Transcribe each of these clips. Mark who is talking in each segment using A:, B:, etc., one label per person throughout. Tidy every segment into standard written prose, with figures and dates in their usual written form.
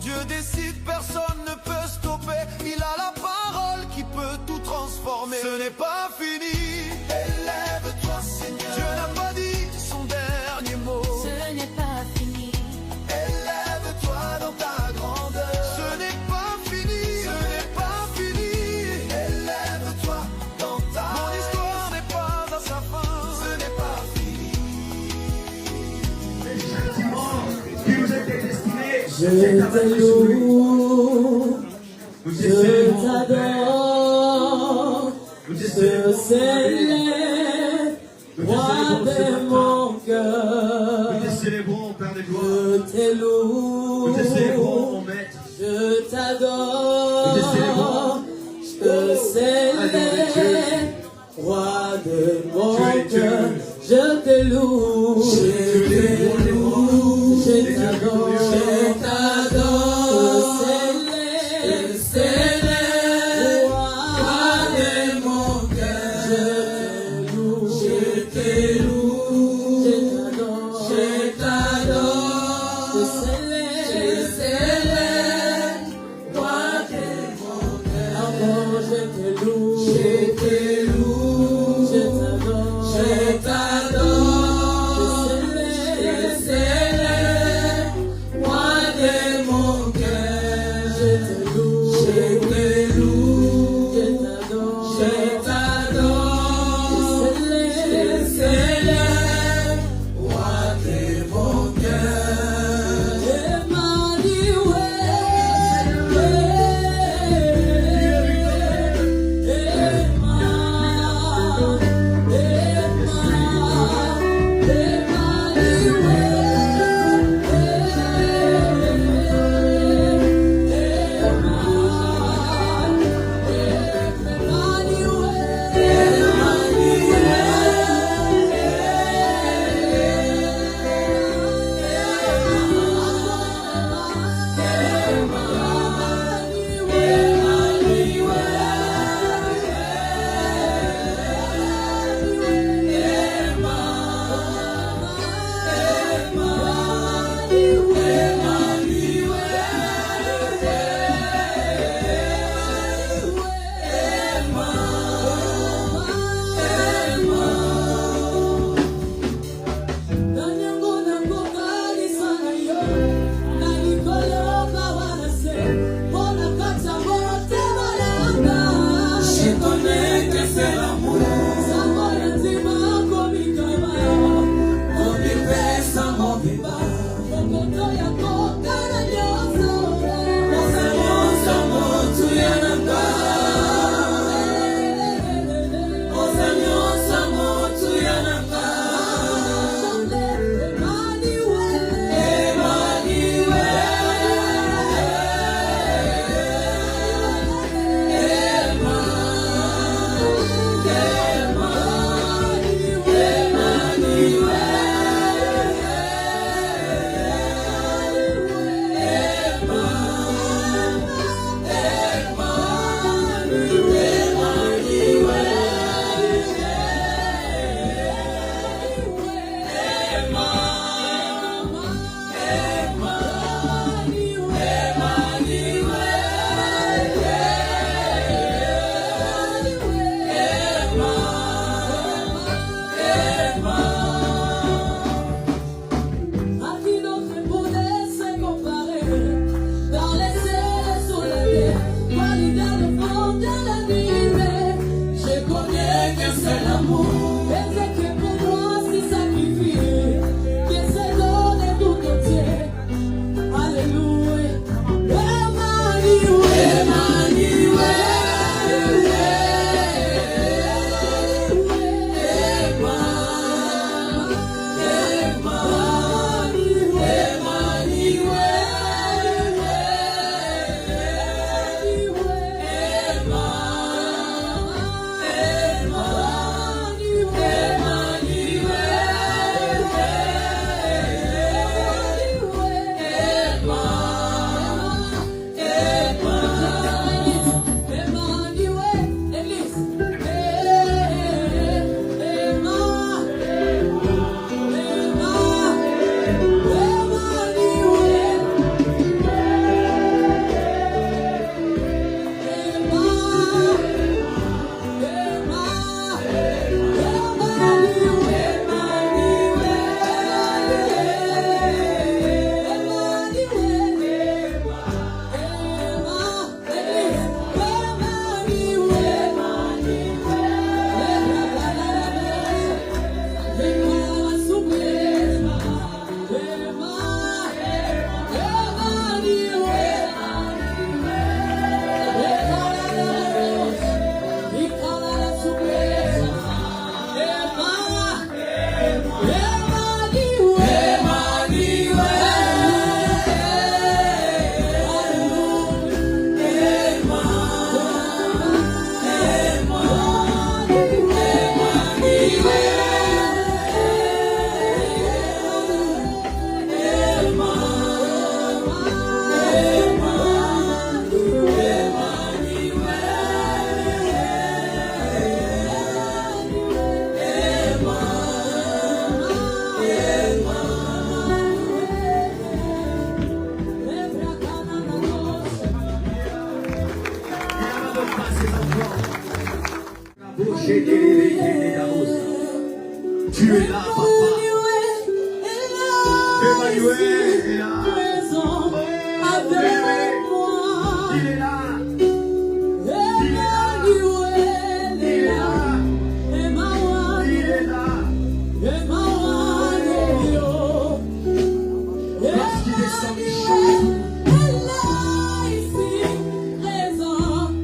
A: Dieu décide, personne ne peut stopper. Il a la parole qui peut tout transformer. Ce n'est pas fini. Élève-toi, Seigneur. Dieu n'a pas dit son dernier mot.
B: Ce n'est pas fini.
A: Élève-toi dans ta grandeur. Ce n'est pas fini. Ce n'est pas fini. Élève-toi dans ta. Mon histoire n'est pas à sa fin. Ce n'est pas fini.
C: Qui vous était destiné,
D: Je te loue, je t'adore, je célèbre, roi de mon cœur.
C: nous te célébrons, Père de
D: Je
C: gloire.
D: te loue,
C: Nous te célébrons, mon maître.
D: je t'adore,
C: Nous te célébrons.
D: je te célèbre, roi de mon
C: Tu es Dieu.
D: cœur. Je te loue, je te loue, je t'adore, je t'adore, je célèbre, roi de mon cœur. Je te loue, je t'adore, je célèbre, roi de mon cœur. Encore je te loue, je t'adore, je t'adore, je célèbre, roi de mon cœur. Je te loue, je t'adore, je célèbre, roi de mon cœur. Emmanuel,
C: Tu es là, papa. Emmanuel est là.
D: Présent
C: Oh,
D: avec
C: bébé.
D: moi.
C: Il est là.
D: Emmanuel est là. Emmanuel.
C: Il est là. Parce qu'il descend les choses.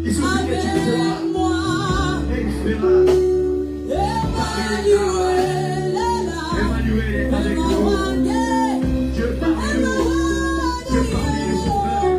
C: Il suffit que tu le vois. Et il fera. Emmanuel est avec nous. Dieu parmi nous. Dieu parmi les sauveurs.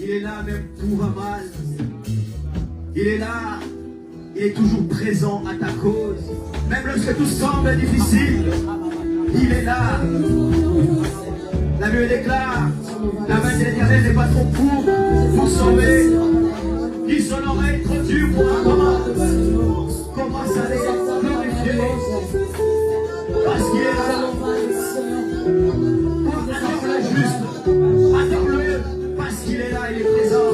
E: Il est là même tout va mal. Il est là, il est toujours présent à ta cause. Même lorsque tout semble difficile, il est là. La Bible déclare, la main de l'Éternel n'est pas trop courte pour sauver, ni son oreille trop dure pour entendre. Commence à les glorifier, parce qu'il est là. Adore-le juste, adore-le, parce qu'il est là, il est présent.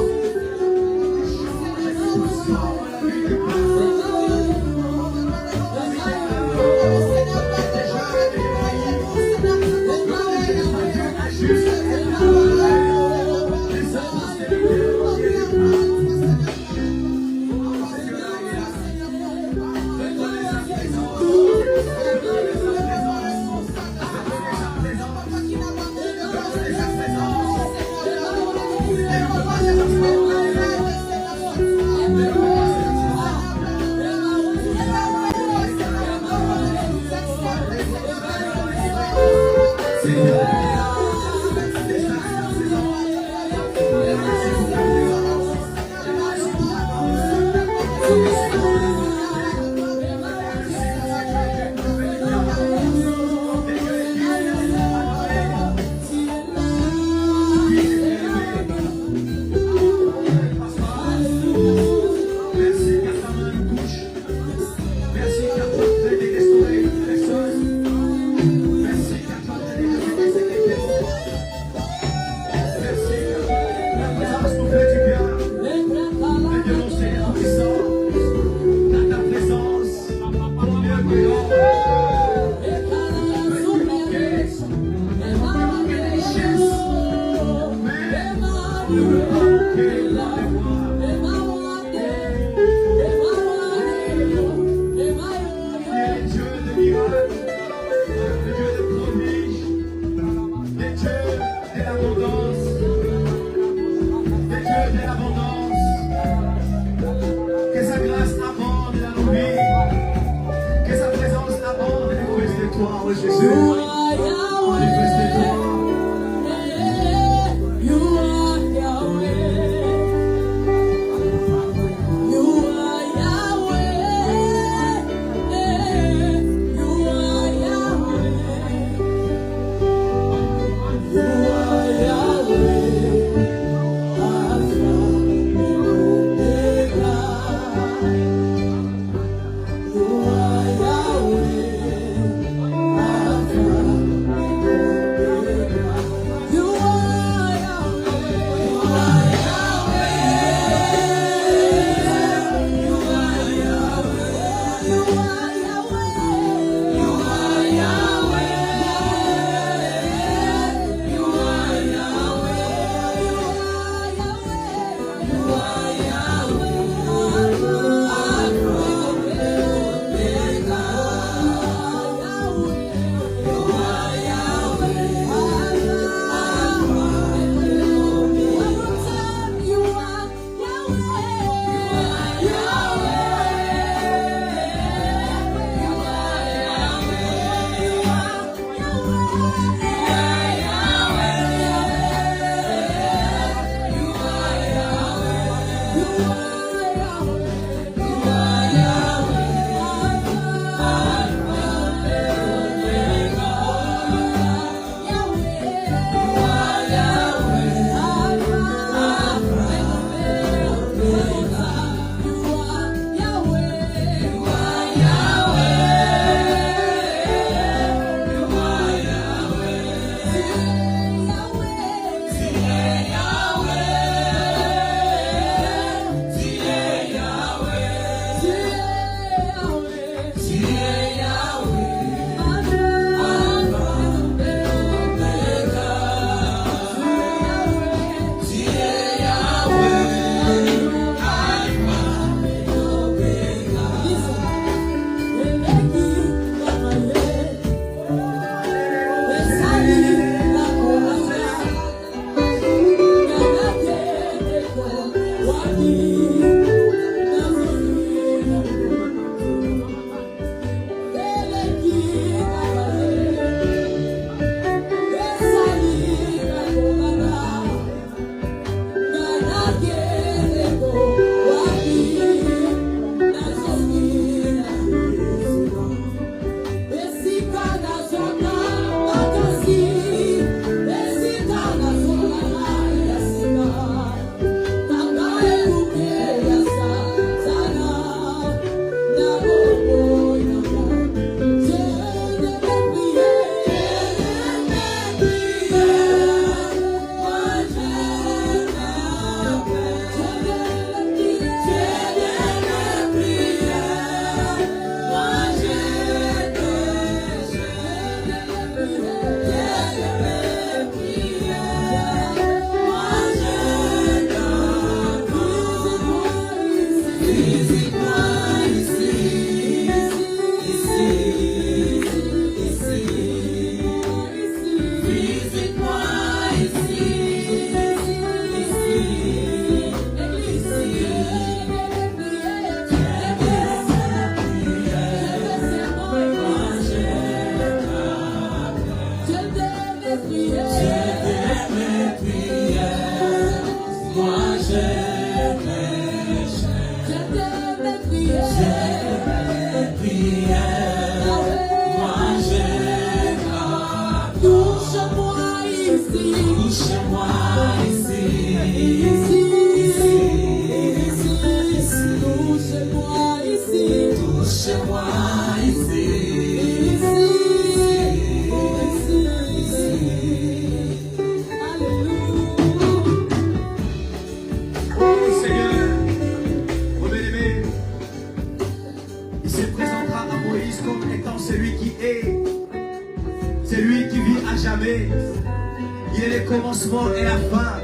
E: commencement et la fin.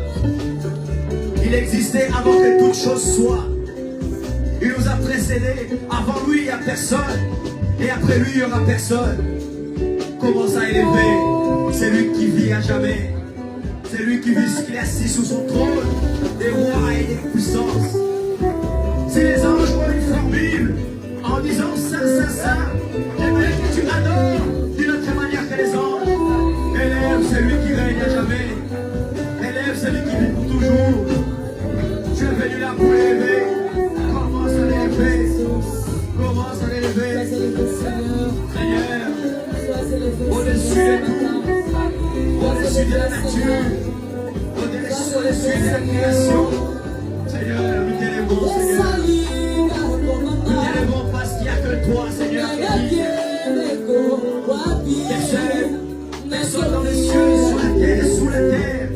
E: Il existait avant que toute chose soit. Il nous a précédés. Avant lui, il n'y a personne. Et après lui, il n'y aura personne. Commence à élever. C'est lui qui vit à jamais. C'est lui qui vit, qui est assis sous son trône des rois et des puissances. Si les anges ont une formule en disant Saint, Saint, Saint, j'aimerais que tu adores d'une autre manière que les anges. Élève celui qui règne à jamais. Élève celui qui vit pour toujours. Tu es venu là pour l'élever. Commence à l'élever. Commence à l'élever. Seigneur, au-dessus de tout, au-dessus de la nature, au-dessus de la création. Seigneur, nous t'élèvons, Seigneur. Nous t'élèvons parce qu'il n'y a que toi, Seigneur, qui vit. Personne dans les cieux, sur la terre, sous la terre.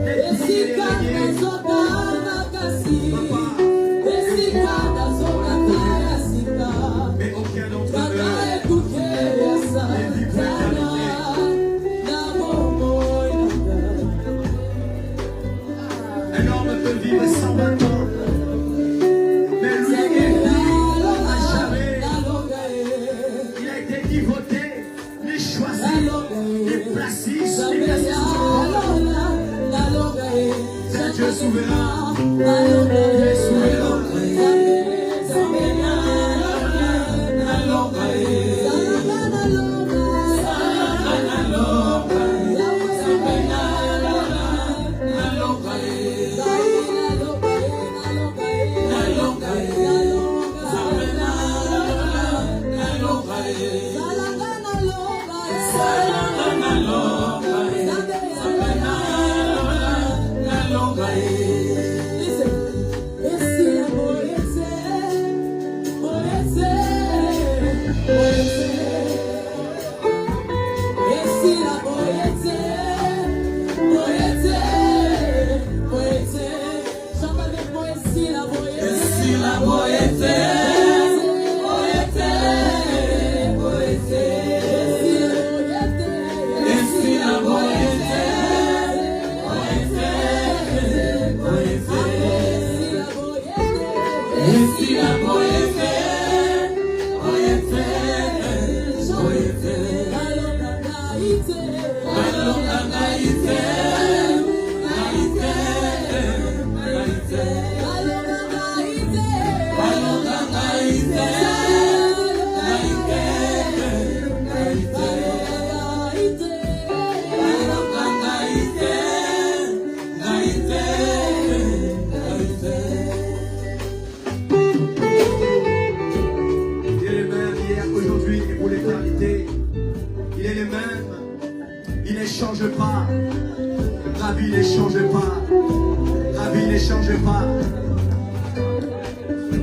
E: Les petits et les derniers. Papa, mais aucun d'entre eux n'est vivre l'éternité. Un homme peut vivre 120 ans, mais lui est vivre à jamais. Il a été ni voté, ni choisi, ni placé sous son trône. C'est un Dieu souverain. Il est souverain.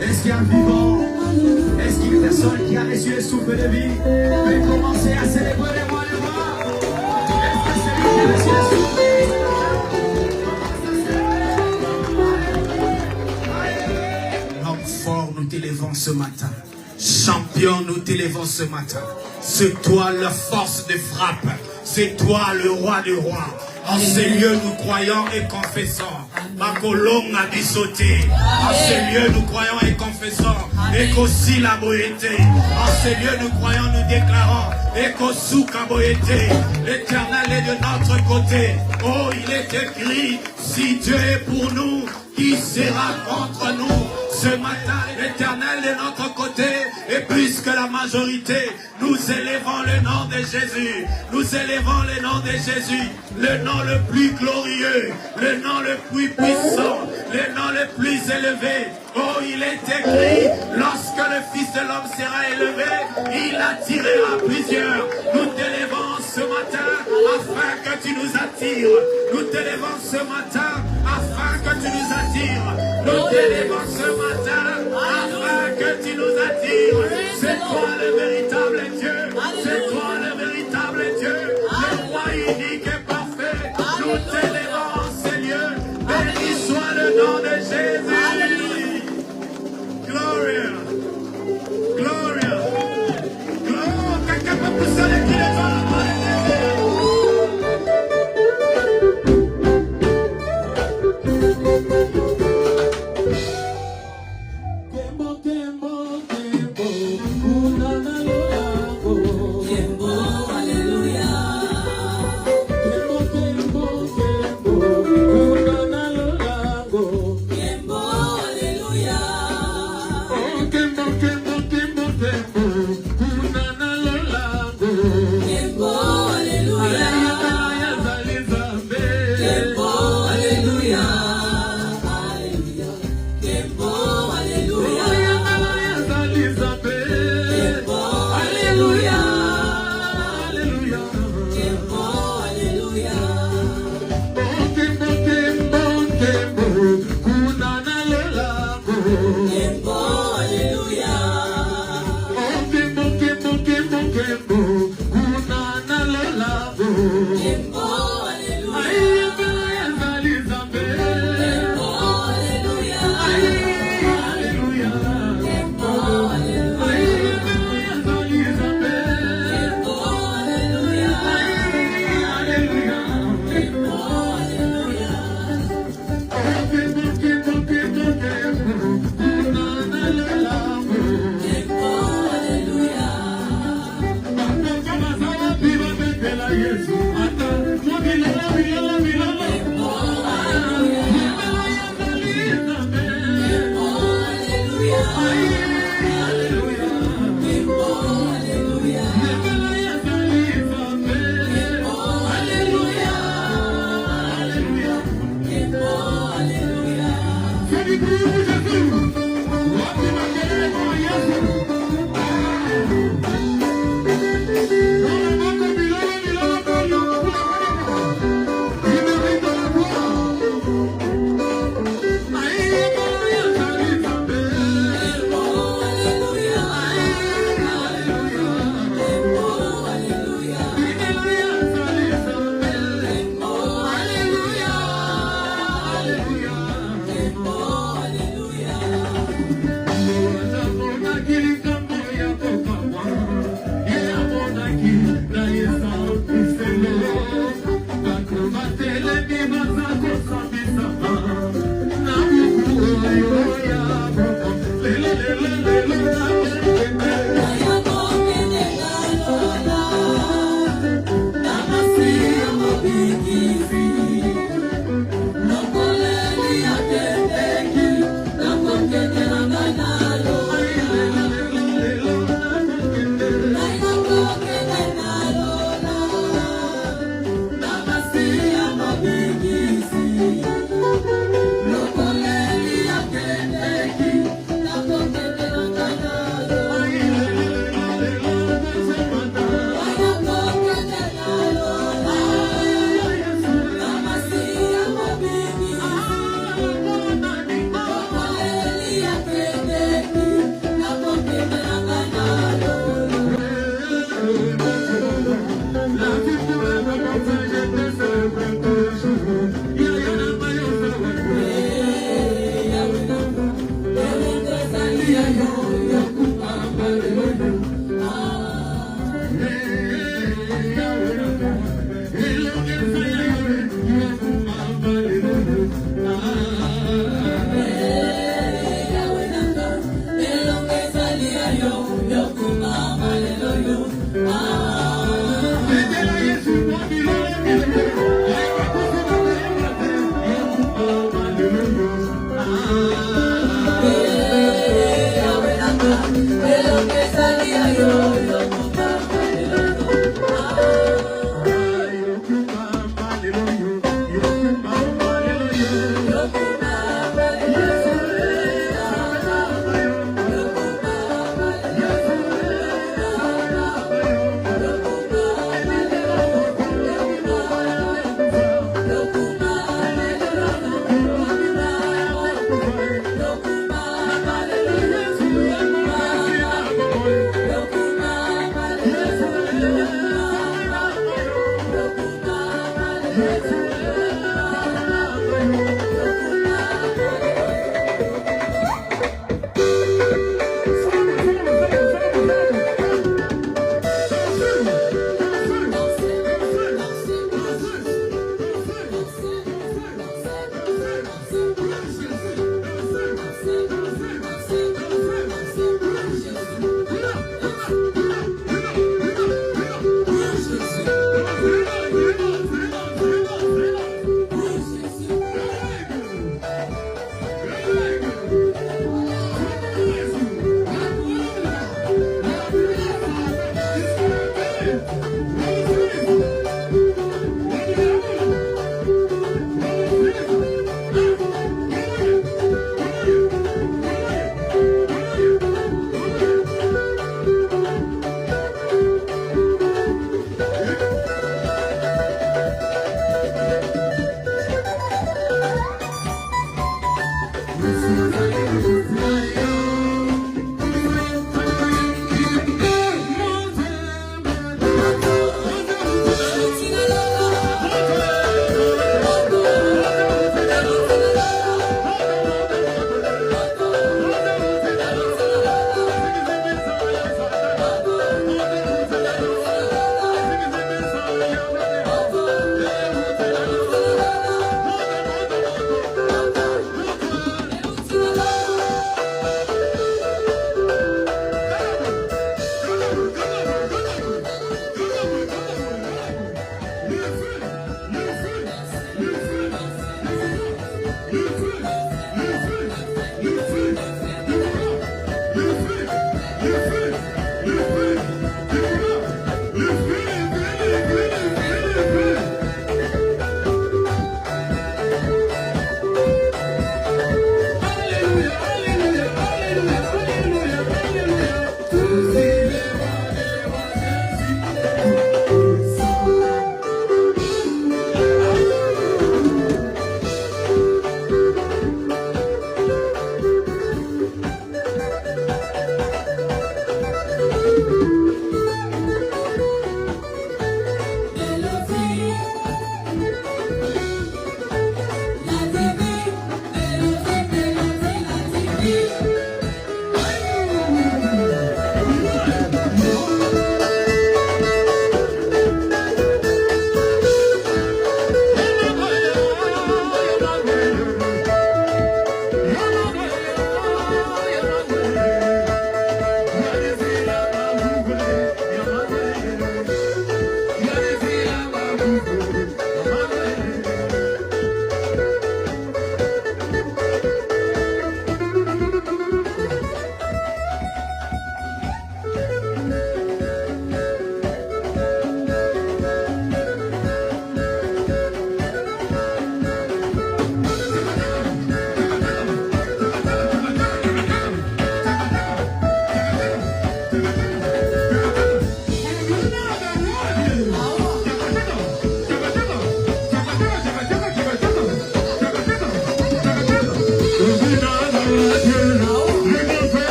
E: Est-ce qu'il y a un vivant? Est-ce qu'il y a une personne qui a reçu le souffle de vie? Peut commencer à célébrer les rois des rois. Est-ce que c'est lui qui a reçu le souffle de vie? Homme fort, nous t'élevons ce matin. Champion, nous t'élevons ce matin. C'est toi la force de frappe. C'est toi le roi des rois. En ces lieux, nous croyons et confessons. Makolong a sauté. En ces lieux, nous croyons et confessons. Et qu'aussi la boété. En ces lieux, nous croyons, nous déclarons. Et qu'aussi la boété. L'Éternel est de notre côté. Oh, il est écrit, si Dieu est pour nous, qui sera contre nous? Ce matin, l'Éternel est de notre côté. Et puisque la majorité, nous élevons le nom de Jésus. Nous élevons le nom de Jésus. Le nom le plus glorieux. Le nom le plus puissant. Le nom le plus élevé. Oh, il est écrit, lorsque le Fils de l'homme sera élevé, il attirera plusieurs. Nous t'élevons ce matin afin que tu nous attires. Nous t'élevons ce matin afin que tu nous attires. Nous t'élevons ce matin afin que tu nous attires. C'est toi le véritable Dieu. C'est toi le véritable Dieu. Le roi unique et parfait. Nous t'élevons en ces lieux. Béni soit le nom de Jésus. Gloria. Gloria. Gloria. Quelqu'un peut pousser les pieds devant la main de Jésus.
D: Kembo, Alléluia.
C: Oh, Kembo, Kembo, Kembo, Kembo, Kunana Lolango.
D: Kembo, Alléluia. Kembo, Alléluia. Alléluia. Kembo, Alléluia. Kembo, Alléluia. Kembo, Alléluia.
C: Kembo, Kembo, Kembo, Kunana Lolango.
D: Kembo, Alléluia.
C: Oh, Kembo, Kembo, Kembo, Kembo, Kunana Lolango.
D: Kembo, Alléluia. Kembo, Alléluia. Kembo, Alléluia. Kembo, Alléluia. Kembo, Alléluia. Kembo, Alléluia. Kembo, Alléluia. Kembo, Alléluia. Kembo, Alléluia. Kembo, Alléluia. Kembo, Alléluia. Kembo, Alléluia. Kembo, Alléluia.
C: Thank you.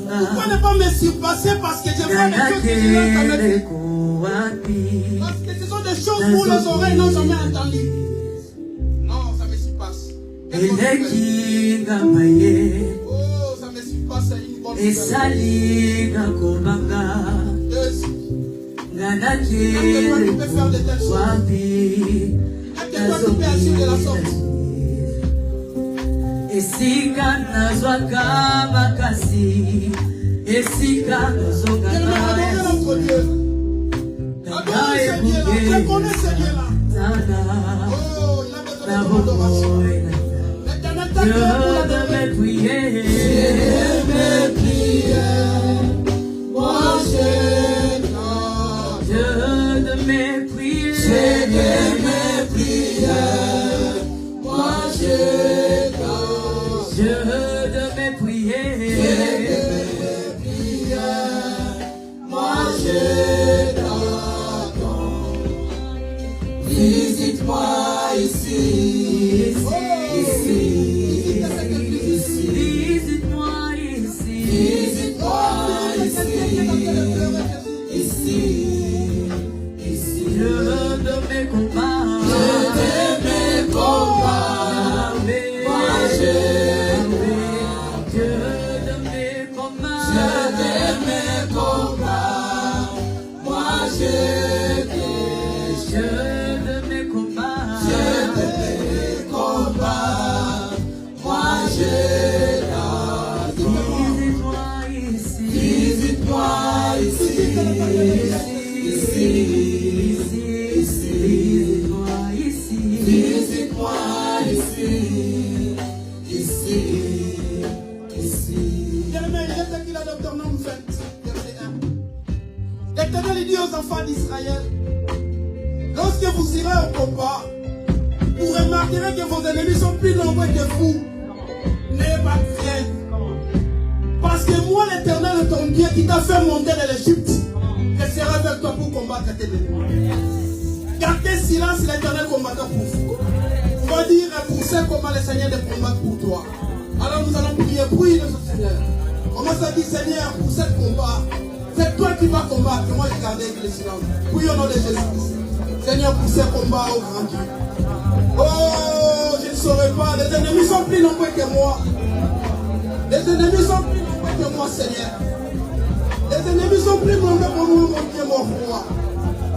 C: Pourquoi ne pas me surpasser parce que je vois les choses que je n'ai jamais vues. Parce que ce sont des choses pour les oreilles n'ont jamais entendues. Non, ça me surpasse. Oh, ça me surpasse, c'est une bonne chose. Tu peux faire de telles choses. Et que toi tu peux agir de la sorte.
D: Esika nazwaka makasi, esika nazonga
C: Adorez notre Dieu. Adorez ce Dieu-là. Reconnais ce Dieu-là. Oh, il a besoin de ton adoration. L'éternel t'a créé pour l'adorer.
D: Mes prières, moi Dieu de mes prières, moi Dieu de mes prières, moi je t'attends. Visite-moi ici, visite-moi ici, Dieu de mes combats, moi je fini ici, ici.
C: Jérémie, il est écrit dans Deutéronome 20, verset 1. L'Éternel dit aux enfants d'Israël, lorsque vous irez au combat, vous remarquerez que vos ennemis sont plus nombreux que vous. N'ayez pas crainte. Parce que moi, l'Éternel, ton Dieu, qui t'a fait monter de l'Égypte, je serai avec toi pour combattre tes ennemis. Gardez silence, l'Éternel combattant pour vous. On va dire pour ça comment le Seigneur de combattre pour toi. Alors nous allons prier, prie notre Seigneur. Comment ça dit, Seigneur, pour ce combat, c'est toi qui vas combattre. Moi, je gardais le silence. Prions au nom de Jésus. Seigneur, pour ce combat, oh grand Dieu. Oh, je ne saurais pas. Les ennemis sont plus nombreux que moi. Les ennemis sont plus nombreux que moi, Seigneur. Les ennemis sont plus nombreux que moi, mon Dieu, mon roi.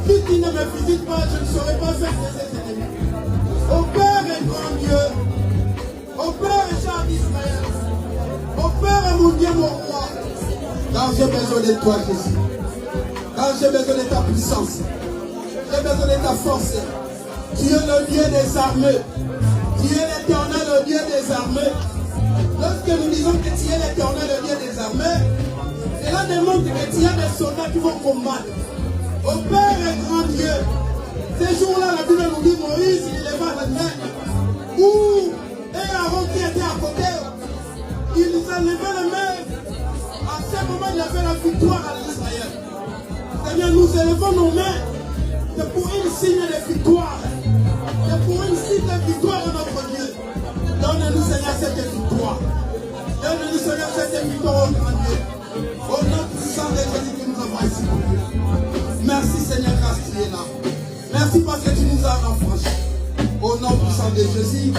C: Si tu ne me visites pas, je ne saurais pas faire de ces ennemis. Ô Père et grand Dieu, ô Père et Char d'Israël, ô Père et mon Dieu, mon roi, quand j'ai besoin de toi, Jésus, quand j'ai besoin de ta puissance, j'ai besoin de ta force, tu es le Dieu des armées, tu es l'Éternel, le Dieu des armées. Lorsque nous disons que tu es l'Éternel, le Dieu des armées, cela démontre que tu as des soldats qui vont combattre. Ô Père et grand Dieu, ces jours-là, la Bible nous dit Moïse, il leva la main. Et Aaron qui était à côté, il a levé la main. À ce moment, il y avait la victoire à l'Israël. Seigneur, nous élevons nos mains. C'est pour une signe de victoire. C'est pour une signe de victoire de notre Dieu. Donne-nous, Seigneur, cette victoire. Donne-nous, Seigneur, cette victoire au grand Dieu. Au nom puissant de Jésus que nous avons ici. Merci, Seigneur, grâce tu es là. Merci parce que tu nous as affranchis. Au nom puissant de Jésus,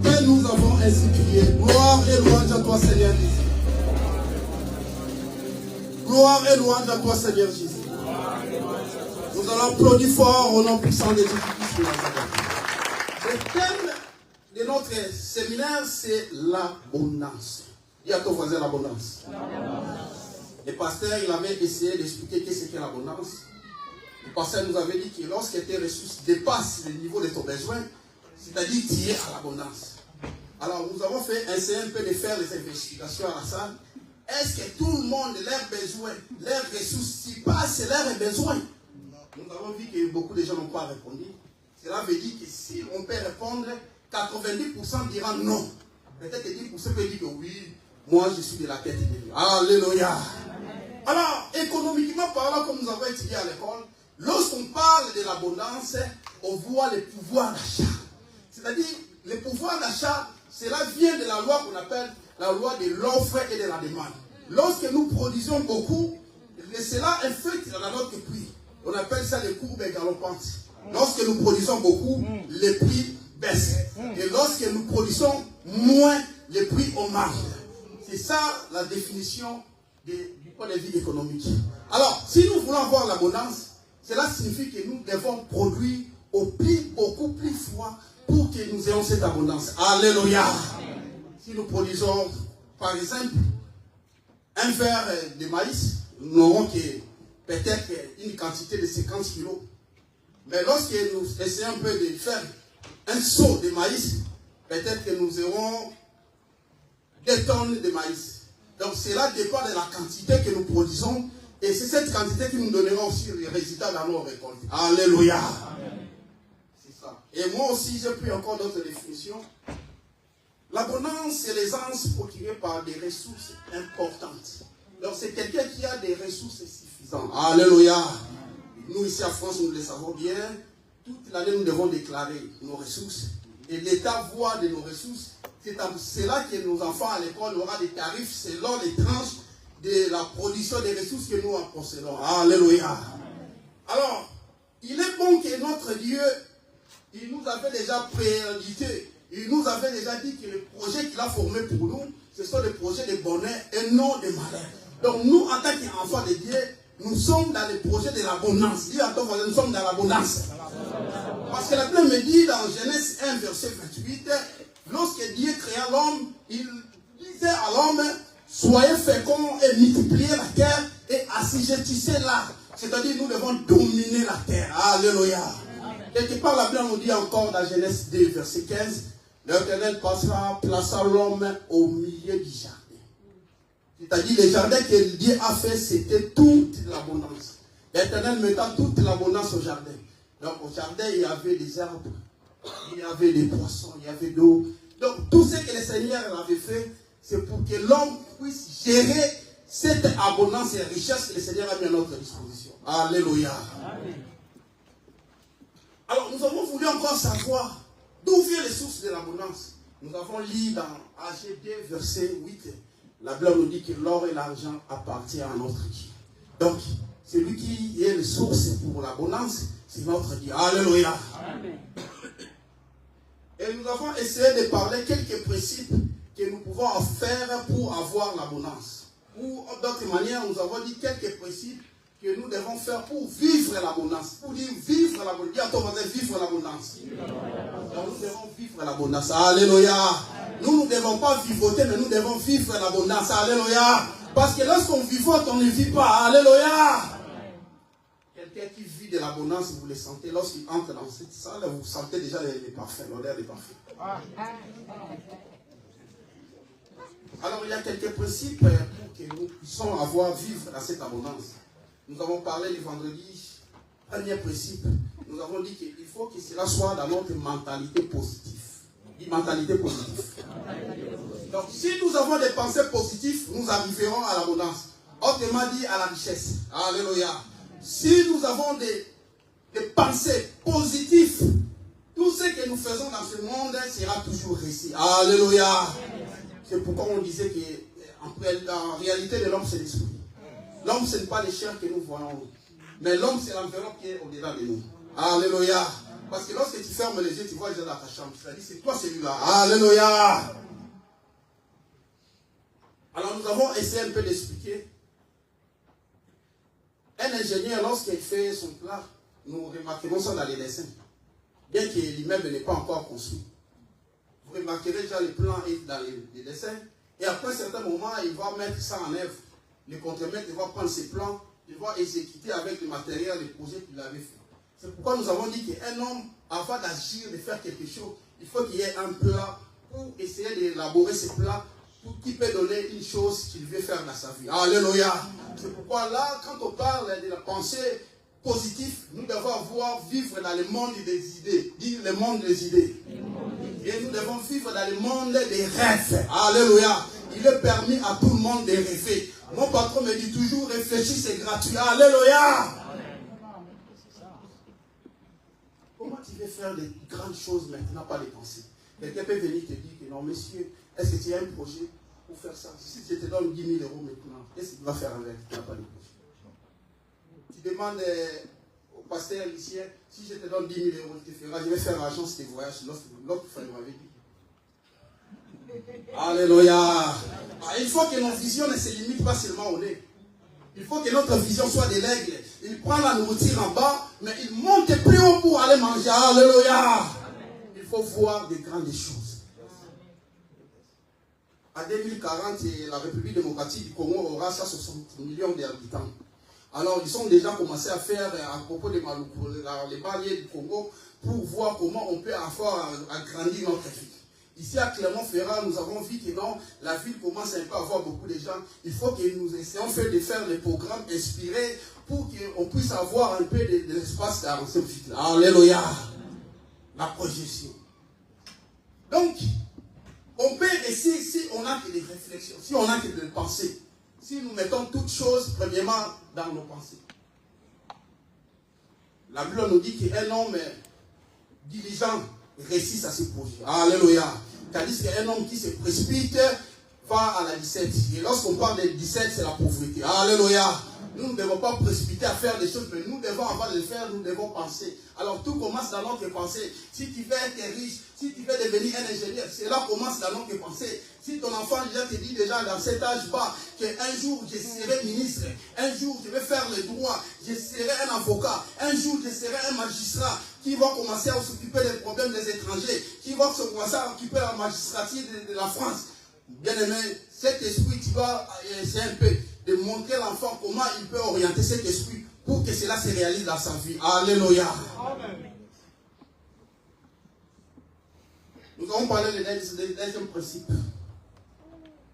C: que nous avons ainsi prié. Gloire et louange à toi, Seigneur Jésus. Gloire et louange à toi, Seigneur Jésus. Nous allons applaudir fort au nom puissant de Jésus-Christ de Nazareth. Le thème de notre séminaire, c'est l'abondance. Dis à ton voisin l'abondance. Le pasteur, il avait essayé d'expliquer qu'est-ce qu'est l'abondance. Le pasteur nous avait dit que lorsque tes ressources dépassent le niveau de ton besoin, c'est-à-dire tu es à l'abondance. Alors nous avons essayé un peu de faire les investigations à la salle. Est-ce que tout le monde, leurs besoins, leurs ressources, s'y passent leurs besoins? Nous avons vu que beaucoup de gens n'ont pas répondu. Cela veut dire que si on peut répondre, 90% diront non. Peut-être que 10% peuvent dire que oui, moi je suis de la tête de Dieu. Alléluia. Alors, économiquement parlant, comme nous avons étudié à l'école, lorsqu'on parle de l'abondance, on voit le pouvoir d'achat. C'est-à-dire, le pouvoir d'achat, cela vient de la loi qu'on appelle la loi de l'offre et de la demande. Lorsque nous produisons beaucoup, cela infecte dans notre prix. On appelle ça les courbes galopantes. Lorsque nous produisons beaucoup, les prix baissent. Et lorsque nous produisons moins, les prix augmentent. C'est ça la définition du point de vue économique. Alors, si nous voulons avoir l'abondance, cela signifie que nous devons produire au prix beaucoup plus fort pour que nous ayons cette abondance. Alléluia. Si nous produisons, par exemple, un verre de maïs, nous n'aurons que peut-être une quantité de 50 kilos. Mais lorsque nous essayons un peu de faire un seau de maïs, peut-être que nous aurons 2 tonnes de maïs. Donc cela dépend de la quantité que nous produisons. Et c'est cette quantité qui nous donnera aussi les résultats dans nos récoltes. Alléluia. C'est ça. Et moi aussi, j'ai pris encore d'autres définitions. L'abondance, c'est l'aisance procurée par des ressources importantes. Donc c'est quelqu'un qui a des ressources suffisantes. Alléluia. Nous ici en France, nous le savons bien. Toute l'année, nous devons déclarer nos ressources. Et l'État voit de nos ressources. C'est là que nos enfants à l'école auront des tarifs selon les tranches de la production des ressources que nous en possédons. Alléluia. Alors, il est bon que notre Dieu, il nous avait déjà prédité. Il nous avait déjà dit que les projets qu'il a formés pour nous, ce sont des projets de bonheur et non de malheur. Donc nous, en tant qu'enfants de Dieu, nous sommes dans les projets de l'abondance. Dis à ton voisin, nous sommes dans l'abondance. Parce que la Bible me dit dans Genèse 1, verset 28, lorsque Dieu créa l'homme, il disait à l'homme, soyez féconds et multipliez la terre et assujettissez-la. C'est-à-dire, nous devons dominer la terre. Alléluia. Quelque part, la Bible nous dit encore dans Genèse 2, verset 15, l'Éternel plaça l'homme au milieu du jardin. C'est-à-dire, le jardin que Dieu a fait, c'était toute l'abondance. L'Éternel mettait toute l'abondance au jardin. Donc, au jardin, il y avait des arbres, il y avait des poissons, il y avait de l'eau. Donc, tout ce que le Seigneur avait fait, c'est pour que l'homme puisse gérer cette abondance et richesse que le Seigneur a mis à notre disposition. Alléluia. Amen. Alors, nous avons voulu encore savoir d'où vient les sources de l'abondance. Nous avons lu dans Agé 2, verset 8. La Bible nous dit que l'or et l'argent appartiennent à notre Dieu. Donc, celui qui est la source pour l'abondance, c'est notre Dieu. Alléluia. Amen. Et nous avons essayé de parler quelques principes que nous pouvons faire pour avoir l'abondance. Ou d'autres manières, nous avons dit quelques principes que nous devons faire pour vivre l'abondance. Pour dire vivre l'abondance. Dis à ton voisin, vivre l'abondance. Donc nous devons vivre l'abondance. Alléluia. Nous ne devons pas vivoter, mais nous devons vivre l'abondance. Alléluia. Parce que lorsqu'on vivote, on ne vit pas. Alléluia. Quelqu'un qui vit de l'abondance, vous le sentez. Lorsqu'il entre dans cette salle, vous sentez déjà les parfums, l'odeur des parfums. Alors il y a quelques principes pour que nous puissions vivre dans cette abondance. Nous avons parlé le vendredi, premier principe, nous avons dit qu'il faut que cela soit dans notre mentalité positive. Une mentalité positive. Donc si nous avons des pensées positives, nous arriverons à l'abondance. Autrement dit, à la richesse. Alléluia. Si nous avons des pensées positives, tout ce que nous faisons dans ce monde sera toujours réussi. Alléluia. C'est pourquoi on disait qu'en réalité de l'homme c'est l'esprit. L'homme ce n'est pas les chairs que nous voyons. Mais l'homme c'est l'enveloppe qui est au-delà de nous. Alléluia. Parce que lorsque tu fermes les yeux, tu vois déjà dans ta chambre. Tu te dis c'est toi celui-là. Alléluia. Alors nous avons essayé un peu d'expliquer. Un ingénieur, lorsqu'il fait son plan, nous remarquerons ça dans les dessins. Bien que l'immeuble n'est pas encore construit. Vous remarquerez déjà les plans dans les dessins. Et après un certain moment, il va mettre ça en œuvre. Le contremaître va prendre ses plans, il va exécuter avec le matériel, les projets qu'il avait fait. C'est pourquoi nous avons dit qu'un homme, avant d'agir, de faire quelque chose, il faut qu'il y ait un plan pour essayer d'élaborer ce plan qui peut donner une chose qu'il veut faire dans sa vie. Alléluia. C'est pourquoi là, quand on parle de la pensée positive, nous devons vivre dans le monde des idées. Dire le monde des idées. Et nous devons vivre dans le monde des rêves. Alléluia. Il est permis à tout le monde de rêver. Mon patron me dit toujours, réfléchis, c'est gratuit. Alléluia. Comment tu veux faire des grandes choses maintenant, pas les penser? Quelqu'un peut venir te dire que non, monsieur, est-ce que tu as un projet pour faire ça? Si je te donne 10 000 euros maintenant, qu'est-ce que tu vas faire avec? Tu n'as pas de projet. Tu demandes au pasteur ici, si je te donne 10 000 euros, je vais faire l'agence de voyage. L'autre fois, il m'avait dit. Alléluia. Il faut que notre vision ne se limite pas seulement au nez. Il faut que notre vision soit de l'aigle. Il prend la nourriture en bas, mais il monte plus haut pour aller manger. Alléluia. Il faut voir de grandes choses. À 2040, la République démocratique du Congo aura 160 millions d'habitants. Alors, ils ont déjà commencé à faire, à propos des Maluku, les barrières du Congo, pour voir comment on peut avoir agrandir notre ville. Ici à Clermont-Ferrand, nous avons vu que non, la ville commence un peu à avoir beaucoup de gens. Il faut que nous essayons de faire des programmes inspirés pour qu'on puisse avoir un peu d'espace dans cette ville. Alléluia. La projection. Donc, on peut essayer si on a que des réflexions, si on a que des pensées, si nous mettons toutes choses, premièrement, dans nos pensées. La Bible nous dit qu'un homme diligent réussit à ses projets. Alléluia. Tandis qu'un homme qui se précipite va à la 17. Et lorsqu'on parle de 17, c'est la pauvreté. Alléluia. Nous ne devons pas précipiter à faire des choses, mais nous devons, avant de le faire, nous devons penser. Alors tout commence dans notre pensée. Si tu veux être riche, si tu veux devenir un ingénieur, cela commence dans notre pensée. Si ton enfant déjà te dit déjà dans cet âge bas qu'un jour je serai ministre, un jour je vais faire le droit, je serai un avocat, un jour je serai un magistrat qui va commencer à s'occuper des problèmes des étrangers, qui va commencer à occuper la magistrature de la France. Bien aimé, cet esprit, tu vas essayer un peu de montrer l'enfant comment il peut orienter cet esprit pour que cela se réalise dans sa vie. Alléluia. Amen. Nous avons parlé du deuxième principe.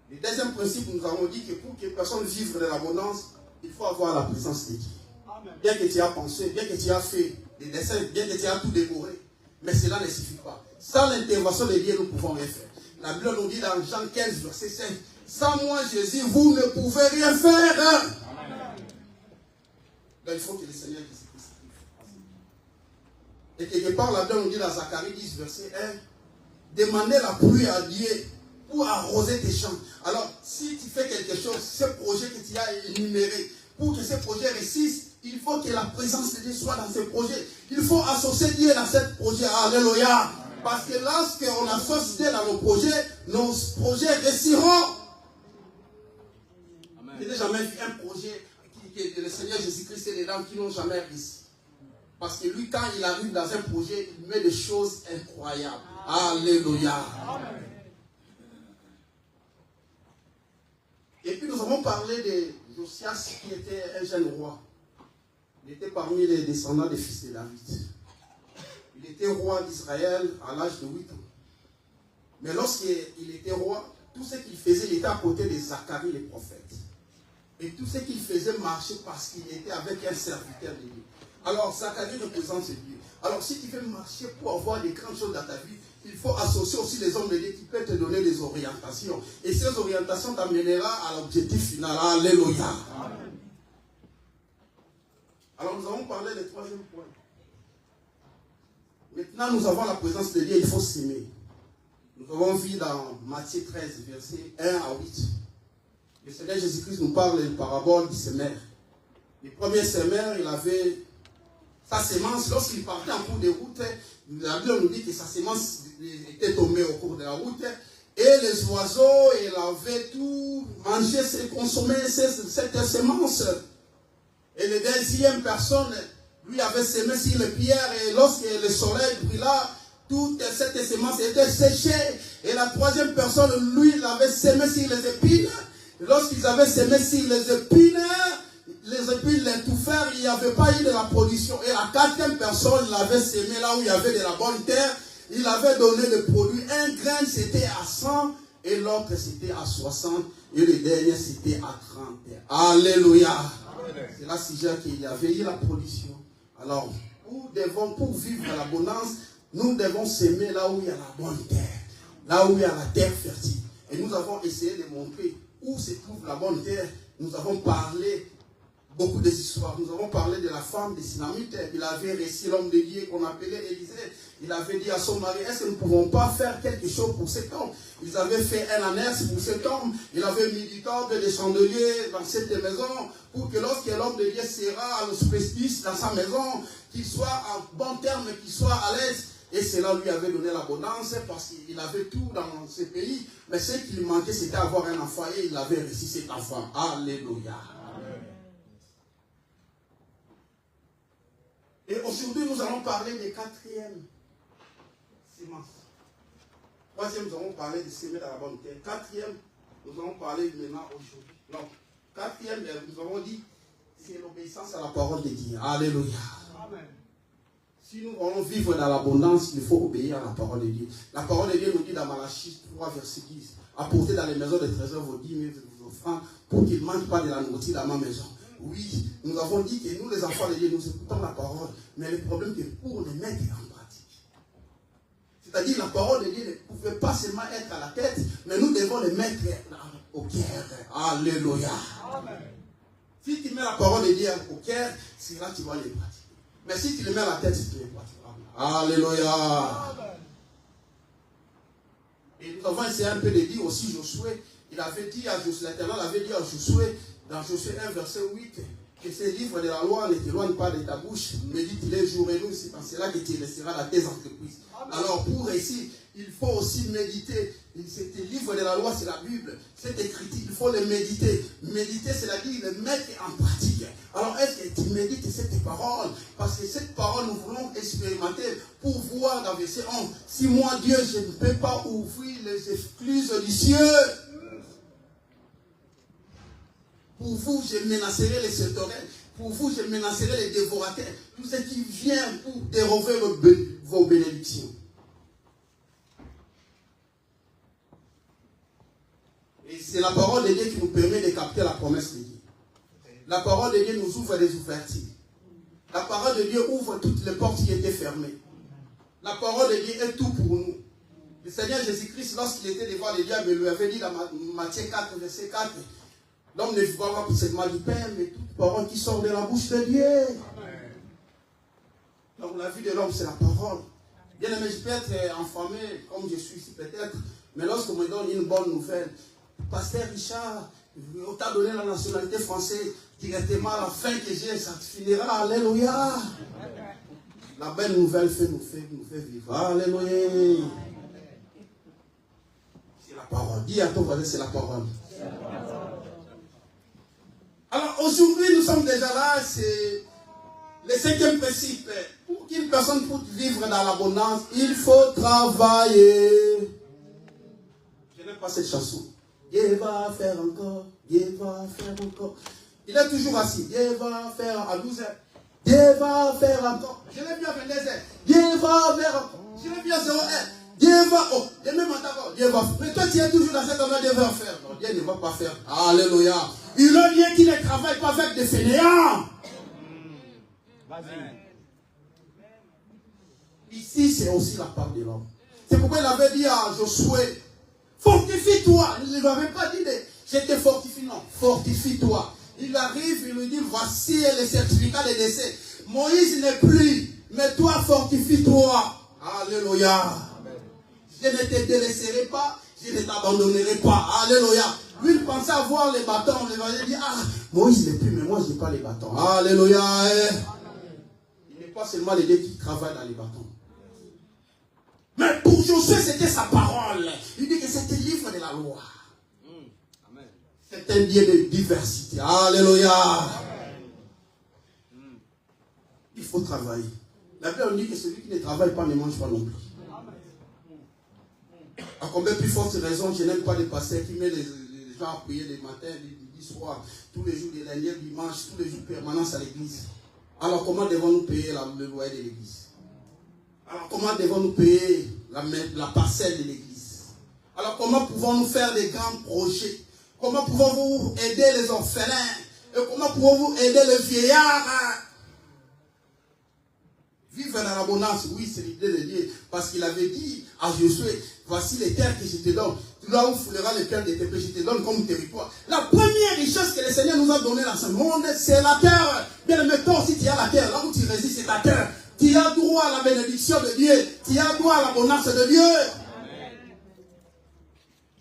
C: Le deuxième principe, nous avons dit que pour que personne vive de l'abondance, il faut avoir la présence de Dieu. Bien que tu aies pensé, bien que tu aies fait des dessins, bien que tu aies tout dévoré, mais cela ne suffit pas. Sans l'intervention de Dieu, nous pouvons rien faire. La Bible nous dit dans Jean 15, verset 5, sans moi, Jésus, vous ne pouvez rien faire. Donc il faut que le Seigneur Jésus-Christ. Et quelque part, la Bible nous dit dans Zacharie 10, verset 1, demandez la pluie à Dieu pour arroser tes champs. Alors, si tu fais quelque chose, ce projet que tu as énuméré, pour que ce projet réussisse, il faut que la présence de Dieu soit dans ce projet. Il faut associer Dieu dans ce projet. Alléluia. Parce que lorsqu'on associe Dieu dans nos projets réussiront. Je n'ai jamais vu un projet que le Seigneur Jésus-Christ est dedans qui n'ont jamais réussi. Parce que lui, quand il arrive dans un projet, il met des choses incroyables. Alléluia. Et puis nous avons parlé de Josias qui était un jeune roi. Il était parmi les descendants des fils de David. Il était roi d'Israël à l'âge de 8 ans. Mais lorsqu'il était roi, tout ce qu'il faisait, il était à côté de Zacharie, le prophète. Et tout ce qu'il faisait marchait parce qu'il était avec un serviteur de Dieu. Alors Zacharie représente Dieu. Alors si tu veux marcher pour avoir des grandes choses dans ta vie, il faut associer aussi les hommes de Dieu qui peuvent te donner des orientations. Et ces orientations t'amèneront à l'objectif final. Alléluia. Alors nous avons parlé du troisième point. Maintenant nous avons la présence de Dieu, il faut s'aimer. Nous avons vu dans Matthieu 13, versets 1 à 8. Le Seigneur Jésus-Christ nous parle de la parabole du semeur. Le premier semeur, il avait sa sémence. Lorsqu'il partait en cours de route, la Bible nous dit que sa sémence était tombée au cours de la route. Et les oiseaux, ils avaient tout mangé, consommé cette sémence. Et la deuxième personne, lui avait semé sur les pierres. Et lorsque le soleil brilla, toute cette sémence était séchée. Et la troisième personne, lui, il avait semé sur les épines. Lorsqu'ils avaient semé sur les épines l'étouffèrent, il n'y avait pas eu de la production. Et la quatrième personne l'avait semé là où il y avait de la bonne terre. Il avait donné le produit. Un grain c'était à 100 et l'autre c'était à 60 et le dernier c'était à 30. Alléluia. C'est là qu'il y avait eu la production. Alors, pour vivre l'abondance, nous devons s'aimer là où il y a la bonne terre. Là où il y a la terre fertile. Et nous avons essayé de montrer où se trouve la bonne terre. Nous avons parlé beaucoup des histoires. Nous avons parlé de la femme de Synamite. Il avait réussi l'homme de Dieu qu'on appelait Élisée. Il avait dit à son mari, est-ce que nous ne pouvons pas faire quelque chose pour cet homme? Ils avaient fait un annexe pour cet homme. Il avait mis du temps des chandeliers dans cette maison pour que lorsque l'homme de Dieu sera à l'hospice dans sa maison, qu'il soit en bon terme, qu'il soit à l'aise. Et cela lui avait donné l'abondance parce qu'il avait tout dans ce pays. Mais ce qu'il manquait, c'était avoir un enfant et il avait réussi cet enfant. Alléluia. Et aujourd'hui, nous allons parler des quatrième sémence. Troisième, nous allons parler de s'aimer dans la bonne terre. Quatrième, nous allons parler maintenant aujourd'hui. Non. Quatrième, nous avons dit, c'est l'obéissance à la parole de Dieu. Alléluia. Amen. Si nous voulons vivre dans l'abondance, il faut obéir à la parole de Dieu. La parole de Dieu nous dit dans Malachie 3, verset 10, apportez dans les maisons de trésors vos 10 000 vos offrandes pour qu'ils ne mangent pas de la nourriture dans ma maison. Oui, nous avons dit que nous, les enfants de Dieu, nous écoutons la parole, mais le problème est pour les mettre en pratique. C'est-à-dire la parole de Dieu ne pouvait pas seulement être à la tête, mais nous devons les mettre au cœur. Alléluia. Amen. Si tu mets la parole de Dieu au cœur, c'est là que tu vas les pratiquer. Mais si tu le mets à la tête, tu ne les pratiqueras pas. Alléluia. Et nous avons essayé un peu de dire aussi Josué. Il avait dit à Josué, l'Éternel avait dit à Josué, dans Josué 1, verset 8, que ces livres de la loi ne t'éloignent pas de ta bouche, médite-les jour et nuit, c'est en cela que tu laisseras dans tes entreprises. Alors pour réussir, il faut aussi méditer. Ces livres de la loi, c'est la Bible. C'est écrit, il faut les méditer. Méditer, c'est-à-dire les mettre en pratique. Alors est-ce que tu médites cette parole? Parce que cette parole, nous voulons expérimenter pour voir dans verset 11. Si moi, Dieu, je ne peux pas ouvrir les écluses du ciel, pour vous, je menacerai les sauterelles. Pour vous, je menacerai les dévorateurs. Tout ce qui vient pour dérober vos bénédictions. Et c'est la parole de Dieu qui nous permet de capter la promesse de Dieu. La parole de Dieu nous ouvre des ouvertures. La parole de Dieu ouvre toutes les portes qui étaient fermées. La parole de Dieu est tout pour nous. Le Seigneur Jésus-Christ, lorsqu'il était devant les diables, lui avait dit dans Matthieu 4, verset 4, l'homme ne vivra pas pour cette mal du Père, mais toute parole qui sort de la bouche de Dieu. Amen. Donc la vie de l'homme, c'est la parole. Bien aimé, je peux être enflammé, comme je suis ici peut-être, mais lorsqu'on me donne une bonne nouvelle, Pasteur Richard, on t'a donné la nationalité française, directement à la fin que j'ai, ça finira, alléluia. La belle nouvelle nous fait vivre, alléluia. C'est la parole. Dis à ton voisin, c'est la parole. Alors aujourd'hui, nous sommes déjà là, c'est le 5e principe. Pour qu'une personne puisse vivre dans l'abondance, il faut travailler. Je n'aime pas cette chanson. Dieu va faire encore, Dieu va faire encore. Il est toujours assis. Dieu va faire à 12h. Dieu va faire encore. Je l'ai bien à 22h. Dieu va faire encore. Je l'ai bien à 0h. Dieu va, oh, demain matin, Dieu va faire. Mais toi, tu es toujours dans cet endroit, Dieu va faire. Non, Dieu ne va pas faire. Alléluia. Il est bien qu'il ne travaille pas avec des fainéants. Vas-y. Ici, c'est aussi la part de l'homme. C'est pourquoi il avait dit à Josué, fortifie-toi. Il ne lui avait pas dit, je te fortifie, non. Fortifie-toi. Il arrive, il lui dit, voici les certificats de décès. Moïse n'est plus, mais toi, fortifie-toi. Alléluia. Je ne te délaisserai pas, je ne t'abandonnerai pas. Alléluia. Lui, il pensait avoir les bâtons. Il avait dit, ah, Moïse n'est plus, mais moi, je n'ai pas les bâtons. Alléluia. Il n'est pas seulement les deux qui travaillent dans les bâtons. Mais pour Josué, c'était sa parole. Il dit que c'était le livre de la loi. C'est un Dieu de diversité. Alléluia. Il faut travailler. La Bible dit que celui qui ne travaille pas ne mange pas non plus. À combien plus forte raison, je n'aime pas les pasteurs qui mettent les gens à prier le matin, le midi, soir, tous les jours, les derniers dimanches, tous les jours permanence à l'église. Alors comment devons-nous payer le loyer de l'église? Alors comment devons-nous payer la parcelle de l'église? Alors comment pouvons-nous faire des grands projets? Comment pouvons-vous aider les orphelins? Et comment pouvons-vous aider les vieillards? Vivre dans l'abondance, oui, c'est l'idée de Dieu. Parce qu'il avait dit à Josué, voici les terres que je te donne. Tu là où fouleras les terres de tes péchés, je te donne comme territoire. La première richesse que le Seigneur nous a donnée dans ce monde, c'est la terre. Bien aimé, toi aussi tu as la terre. Là où tu résides, c'est ta terre. Tu as droit à la bénédiction de Dieu. Tu as droit à l'abondance de Dieu. Amen.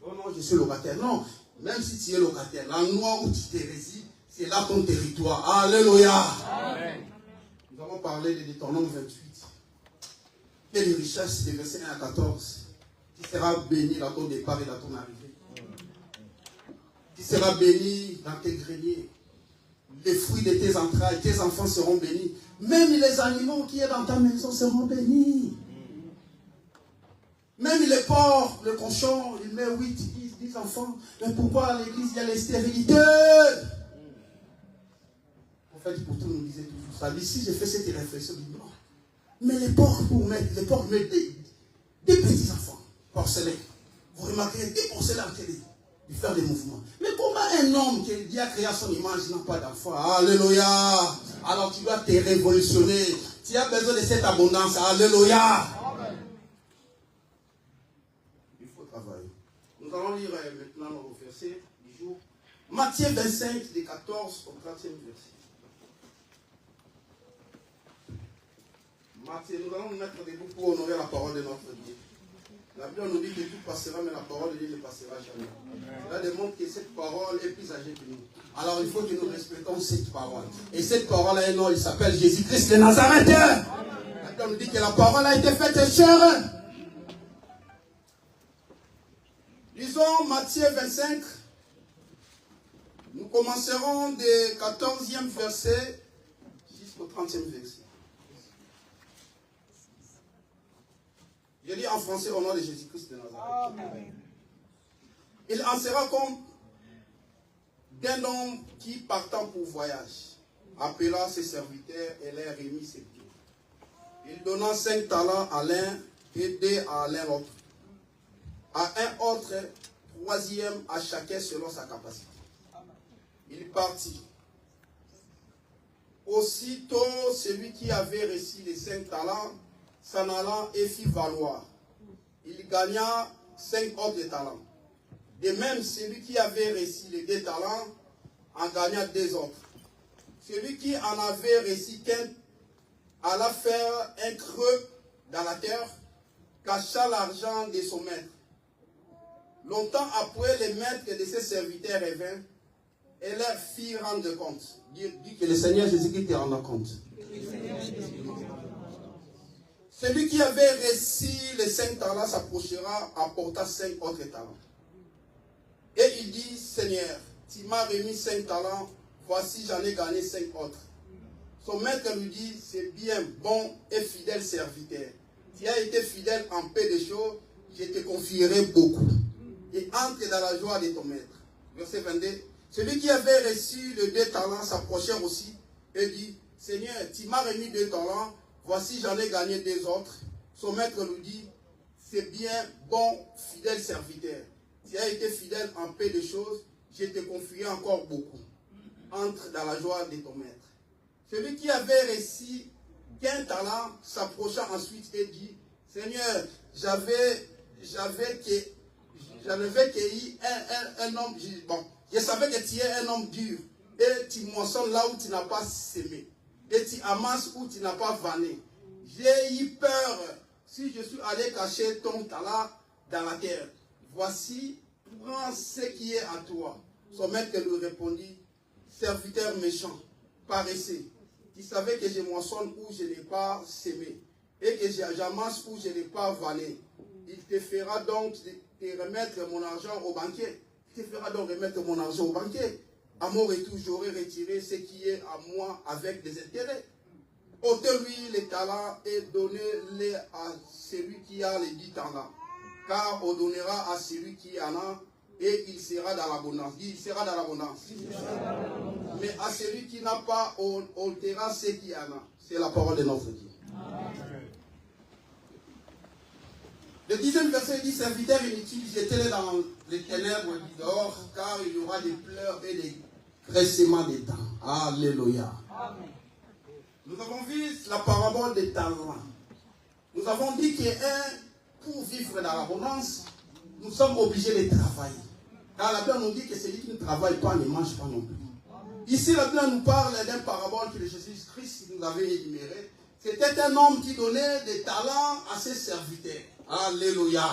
C: Oh non, je suis locataire. Non, même si tu es locataire, l'endroit où tu te résides, c'est là ton territoire. Alléluia. Amen. Nous avons parlé de Deutéronome 28. Quelle richesse des versets 1 à 14. Tu seras béni dans ton départ et dans ton arrivée. Tu seras béni dans tes greniers. Les fruits de tes entrailles, tes enfants seront bénis. Même les animaux qui sont dans ta maison seront bénis. Même les porcs, le cochon, il met 8, 10 enfants. Mais pourquoi à l'église il y a les stérilités? En fait, pour tout nous disait toujours ça. Ici, j'ai fait cette réflexion. Non. Mais les porcs, mettent des petits enfants porcelains. Vous remarquez, des porcelains à télé. De faire des mouvements. Mais comment un homme qui Dieu a créé à son image n'a pas d'enfant? Alléluia. Alors tu dois te révolutionner. Tu as besoin de cette abondance. Alléluia. Il faut travailler. Nous allons lire maintenant au verset du jour. Matthieu 25, de 14 au 30e verset. Matthieu, nous allons nous mettre debout pour honorer la parole de notre Dieu. La Bible nous dit que tout passera, mais la parole de Dieu ne passera jamais. Cela démontre que cette parole est plus âgée que nous. Alors il faut que nous respectons cette parole. Et cette parole a un nom, il s'appelle Jésus-Christ de Nazareth. La Bible nous dit que la parole a été faite chère. Lisons Matthieu 25. Nous commencerons du 14e verset jusqu'au 30e verset. Je lis en français au nom de Jésus-Christ de Nazareth. Amen. Il en sera comme d'un homme qui, partant pour voyage, appela ses serviteurs et leur remit ses biens. Il donna 5 talents à l'un et 2 à l'un autre. À un autre troisième à chacun selon sa capacité. Il partit. Aussitôt, celui qui avait reçu les 5 talents s'en alla et fit valoir. Il gagna 5 autres talents. De même, celui qui avait reçu les 2 talents en gagna 2 autres. Celui qui en avait reçu qu'un alla faire un creux dans la terre, cacha l'argent de son maître. Longtemps après, le maître de ses serviteurs revint et leur fit rendre compte. Dis que le Seigneur Jésus-Christ te rende compte. Celui qui avait reçu les 5 talents s'approchera, apporta 5 autres talents. Et il dit, Seigneur, tu m'as remis 5 talents, voici j'en ai gagné 5 autres. Son maître lui dit, c'est bien, bon et fidèle serviteur. Tu as été fidèle en peu de choses, je te confierai beaucoup. Et entre dans la joie de ton maître. Verset 22. Celui qui avait reçu les 2 talents s'approchait aussi et dit, Seigneur, tu m'as remis 2 talents, voici j'en ai gagné 2 autres. Son maître lui dit, c'est bien, bon, fidèle serviteur. Tu as été fidèle en peu de choses, je te confierai encore beaucoup. Entre dans la joie de ton maître. Celui qui avait reçu qu'un talent s'approcha ensuite et dit, Seigneur, j'avais cueilli un homme, bon, je savais que tu es un homme dur, et tu moissonnes là où tu n'as pas semé, et tu amasses où tu n'as pas vanné. J'ai eu peur si je suis allé cacher ton talent dans la terre. Voici, prends ce qui est à toi. Son maître lui répondit, serviteur méchant, paresseux, tu savais que je moissonne où je n'ai pas semé, et que j'amasse où je n'ai pas vanné. Il te fera donc te remettre mon argent au banquier. Il te fera donc remettre mon argent au banquier. À mon retour, j'aurai retiré ce qui est à moi avec des intérêts. ôtez-lui les talents et donnez-les à celui qui a les 10 talents. Car on donnera à celui qui en a et il sera dans l'abondance. Il sera dans l'abondance. Mais à celui qui n'a pas, on ôtera ce qui en a. C'est la parole de notre Dieu. Le 10e verset dit, serviteur inutile, jetez-les dans les ténèbres du dehors, car il y aura des pleurs et des graissements des dents. Alléluia. Nous avons vu la parabole des talents. Nous avons dit que pour vivre dans l'abondance, nous sommes obligés de travailler. Car la Bible nous dit que celui qui ne travaille pas ne mange pas non plus. Ici, la Bible nous parle d'un parabole que Jésus-Christ nous avait énuméré. C'était un homme qui donnait des talents à ses serviteurs. Alléluia.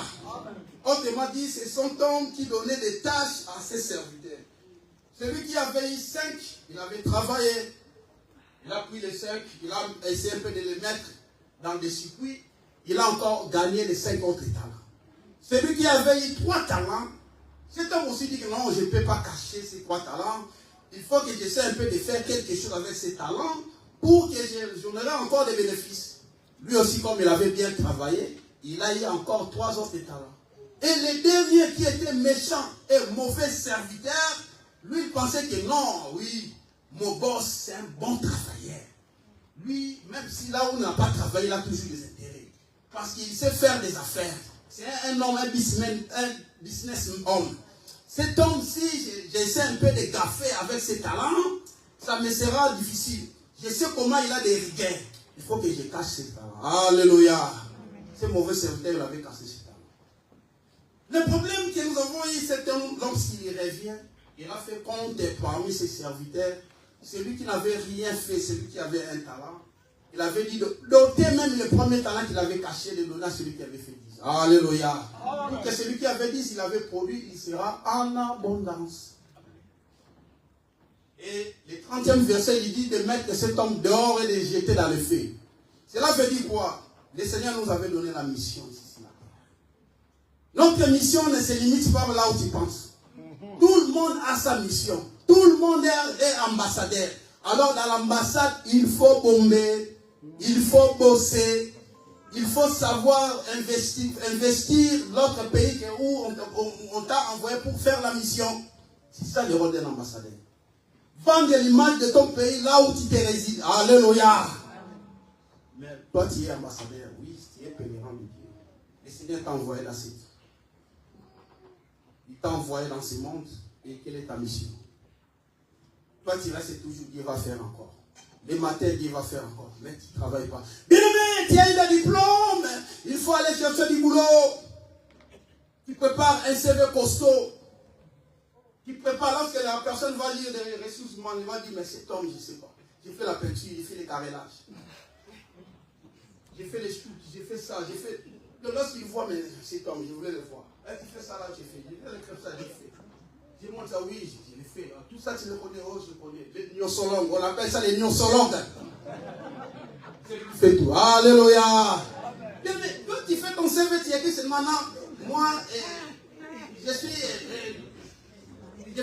C: Autrement dit, c'est son homme qui donnait des tâches à ses serviteurs. Celui qui avait eu 5, il avait travaillé. Il a pris les 5, il a essayé un peu de les mettre dans des circuits. Il a encore gagné les 5 autres talents. Celui qui avait eu 3 talents, cet homme aussi dit que non, je ne peux pas cacher ces 3 talents. Il faut que j'essaie un peu de faire quelque chose avec ces talents pour que j'en aurai encore des bénéfices. Lui aussi, comme il avait bien travaillé, il a eu encore 3 autres talents. Et le dernier qui était méchant et mauvais serviteur, lui, il pensait que non, oui, mon boss, c'est un bon travailleur. Lui, même si là où il n'a pas travaillé, il a toujours des intérêts. Parce qu'il sait faire des affaires. C'est un homme, un businessman. Cet homme, si j'essaie un peu de gaffer avec ses talents, ça me sera difficile. Je sais comment il a des rigueurs. Il faut que je cache ses talents. Alléluia. Ce mauvais serviteur, il avait cassé ses talents. Le problème que nous avons eu, c'est que lorsqu'il revient, il a fait compte parmi ses serviteurs. Celui qui n'avait rien fait, celui qui avait un talent, il avait dit d'ôter même le premier talent qu'il avait caché, de donner à celui qui avait fait 10. Alléluia. Pour que celui qui avait 10, il avait produit, il sera en abondance. Et le 30e verset, il dit de mettre cet homme dehors et de le jeter dans le feu. Cela veut dire quoi? Le Seigneur nous avait donné la mission ici. Notre mission ne se limite pas là où tu penses. Tout le monde a sa mission. Tout le monde est ambassadeur. Alors dans l'ambassade, il faut bomber, il faut bosser, il faut savoir investir l'autre pays où on t'a envoyé pour faire la mission. C'est ça le rôle d'un ambassadeur. Vendre l'image de ton pays là où tu te résides. Alléluia. Mais toi tu es ambassadeur, oui, tu es pèlerin de Dieu. Le Seigneur t'a envoyé là-dessus. Il t'a envoyé dans ce monde. Et quelle est ta mission? Toi, tu restes toujours, Dieu va faire encore. Les matins, Dieu va faire encore. Mais tu ne travailles pas. Bien aimé, tu as eu le diplôme. Il faut aller chercher du boulot. Tu prépares un CV costaud. Tu prépares, lorsque la personne va lire des ressources humaines, il va dire, mais cet homme, je ne sais pas. J'ai fait la peinture, j'ai fait les carrélages. J'ai fait les shoots, j'ai fait ça, j'ai fait... Lorsqu'il voit, mais cet homme, je voulais le voir. Tu fais ça là, j'ai fait. J'ai fait le crêpe, ça, j'ai fait. Je montre ça, oui, je l'ai fait. Tout ça, tu le connais, oh, je le connais. Les nyonsolongues, on appelle ça les nyonsolongues. Fais tout. Alléluia. Mais quand tu fais ton CV, tu écris seulement, non, moi, je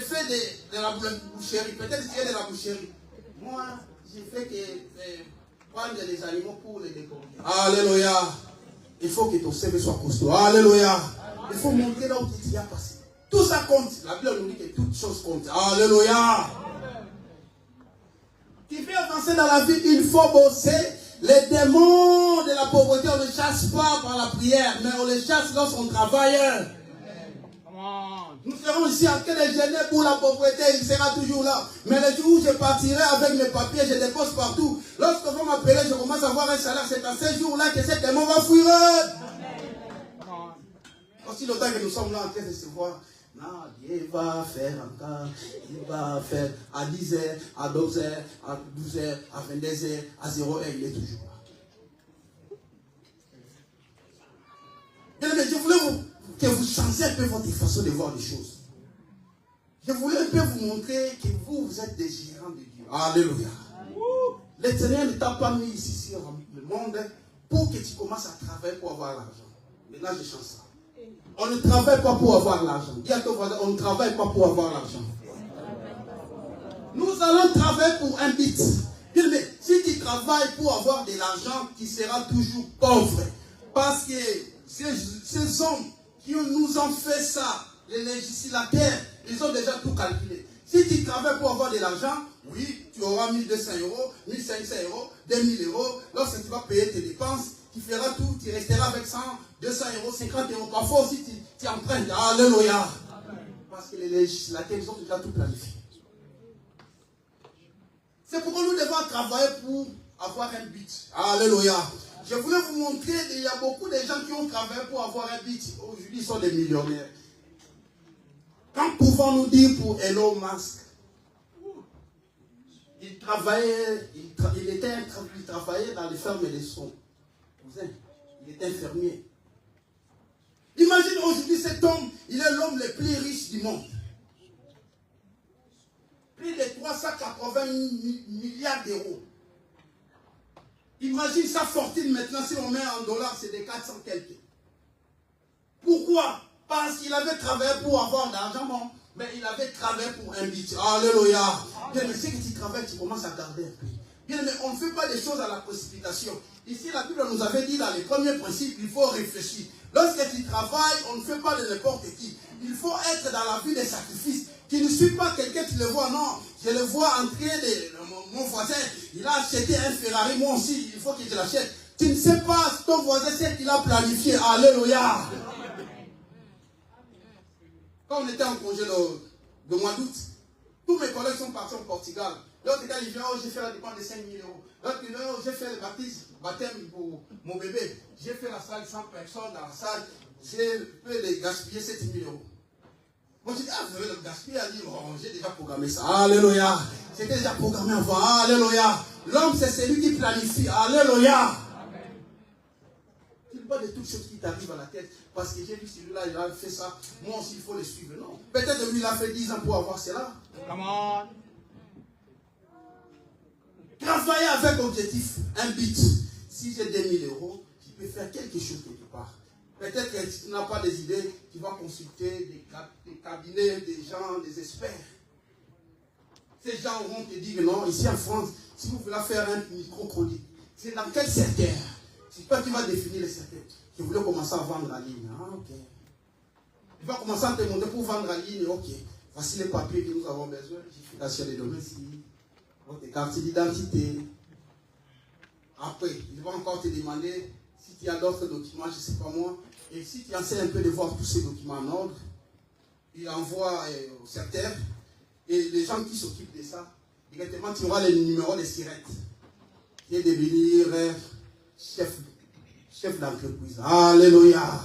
C: fais de la boucherie. Peut-être que tu es de la boucherie. Moi, j'ai fait que prendre les animaux pour les décorer. Alléluia. Il faut que ton CV soit costaud. Alléluia. Il faut montrer là où tu as passé. Tout ça compte. La Bible nous dit que toutes choses comptent. Alléluia. Tu veux avancer dans la vie, il faut bosser. Les démons de la pauvreté, on ne les chasse pas par la prière, mais on les chasse lorsqu'on travaille. Nous serons ici en train de gêner pour la pauvreté, il sera toujours là. Mais le jour où je partirai avec mes papiers, je dépose partout. Lorsque vous m'appelez, je commence à avoir un salaire. C'est à ces jours-là que ces démons vont fuir. Aussi longtemps que nous sommes là en train de se voir. Non, Dieu va faire encore. Il va faire à 10h, à 12h, à 12h, à 22h, à 0h, il est toujours là. Mais je voulais que vous changiez un peu votre façon de voir les choses. Je voulais un peu vous montrer que vous êtes des gérants de Dieu. Alléluia. L'Éternel ne t'a pas mis ici sur le monde pour que tu commences à travailler pour avoir l'argent. Maintenant, je change ça. On ne travaille pas pour avoir l'argent. Dis à ton voisin, on ne travaille pas pour avoir l'argent. Nous allons travailler pour un but. Mais si tu travailles pour avoir de l'argent, tu seras toujours pauvre. Parce que ces hommes qui nous ont fait ça, les législateurs, ils ont déjà tout calculé. Si tu travailles pour avoir de l'argent, oui, tu auras 1200 euros, 1500 euros, 2000 euros. Lorsque tu vas payer tes dépenses, tu feras tout, tu resteras avec 100, 200 euros, 50 euros. Parfois aussi, tu empruntes. Alléluia. Parce que les législateurs, ils ont déjà tout planifié. C'est pourquoi nous devons travailler pour avoir un but. Alléluia. Je voulais vous montrer, il y a beaucoup de gens qui ont travaillé pour avoir un but. Aujourd'hui, ils sont des millionnaires. Quand pouvons-nous dire pour Elon Musk, il travaillait dans les fermes de son cousin. Il était infirmier. Imagine aujourd'hui cet homme, il est l'homme le plus riche du monde. Plus de 380 milliards d'euros. Imagine sa fortune maintenant, si on met en dollars, c'est des 400 quelques. Pourquoi? Parce qu'il avait travaillé pour avoir de l'argent, bon, mais il avait travaillé pour un but. Alléluia. Bien, mais c'est que tu travailles, tu commences à garder un peu. Bien, mais on ne fait pas des choses à la précipitation. Ici, la Bible nous avait dit dans les premiers principes, il faut réfléchir. Lorsque tu travailles, on ne fait pas de n'importe qui. Il faut être dans la vie des sacrifices. Tu ne suis pas quelqu'un, tu le vois, non. Je le vois en train de... Mon voisin, il a acheté un Ferrari, moi aussi, il faut que je l'achète. Tu ne sais pas ton voisin, c'est qu'il a planifié. Alléluia. Quand on était en congé le mois d'août, tous mes collègues sont partis au Portugal. L'autre gars, il vient, oh, j'ai fait la dépense de 5 000 euros. L'autre, il dit, oh, j'ai fait le baptême pour mon bébé. J'ai fait la salle 100 personnes dans la salle. J'ai pu les gaspiller 7 000 euros. Moi, je dis, ah, vous avez le gaspiller. Il dit, oh, j'ai déjà programmé ça. Alléluia. C'était déjà programmé avant. Alléluia. L'homme, c'est celui qui planifie. Alléluia. Il n'y a pas de toutes choses qui t'arrivent à la tête. Parce que j'ai vu celui-là, il a fait ça. Moi aussi, il faut le suivre. Non. Peut-être lui, il a fait 10 ans pour avoir cela.
D: Come on.
C: Travailler avec objectif, un but. Si j'ai 2000 euros, je peux faire quelque chose quelque part. Peut-être que si tu n'as pas des idées, tu vas consulter des cabinets, des gens, des experts. Ces gens vont te dire, non, ici en France, si vous voulez faire un microcrédit, c'est dans quel secteur? C'est toi qui vas définir le secteur. Je voulais commencer à vendre en ligne. Ah, ok. Tu vas commencer à te demander pour vendre en ligne. Ok. Voici les papiers que nous avons besoin. Justification des domiciles, votre carte d'identité. Après, il va encore te demander si tu as d'autres documents, je ne sais pas moi. Et si tu essaies un peu de voir tous ces documents en ordre, il envoie au secteur, et les gens qui s'occupent de ça, directement, tu auras les numéros des sirettes, qui est devenir chef d'entreprise. Alléluia.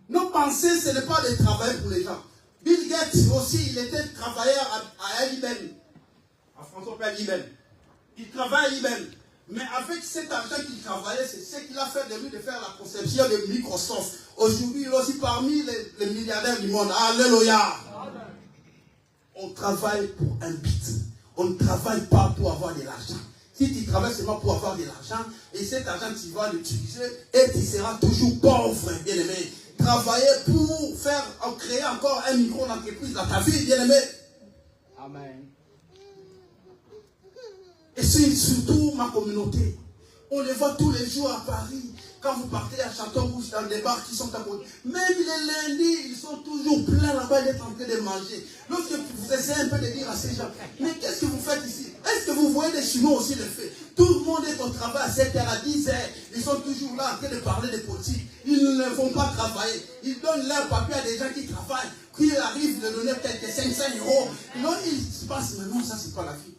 C: Nos pensées, ce n'est pas de travailler pour les gens. Bill Gates aussi, il était travailleur à IBM. À François Père IBM. Il travaille à IBM. Mais avec cet argent qu'il travaillait, c'est ce qu'il a fait de lui de faire la conception de Microsoft. Aujourd'hui, il est aussi parmi les milliardaires du monde. Alléluia. On travaille pour un but. On ne travaille pas pour avoir de l'argent. Si tu travailles seulement pour avoir de l'argent, et cet argent, tu vas l'utiliser, et tu seras toujours pauvre, bien aimé. Travailler pour créer encore un micro-entreprise dans ta vie, bien aimé.
F: Amen.
C: Et c'est surtout ma communauté. On les voit tous les jours à Paris. Quand vous partez à Château-Rouge, dans des bars qui sont à côté. Même les lundis, ils sont toujours pleins là-bas d'être en train de manger. Lorsque vous essayez un peu de dire à ces gens, mais qu'est-ce que vous faites ici? Est-ce que vous voyez les Chinois aussi le faire? Tout le monde est au travail à 7h, à 10h. Ils sont toujours là en train de parler de politique. Ils ne vont pas travailler. Ils donnent leur papier à des gens qui travaillent. Qui arrivent de donner peut-être 500 €. Donc ils se passent, mais non, ça c'est pas la vie.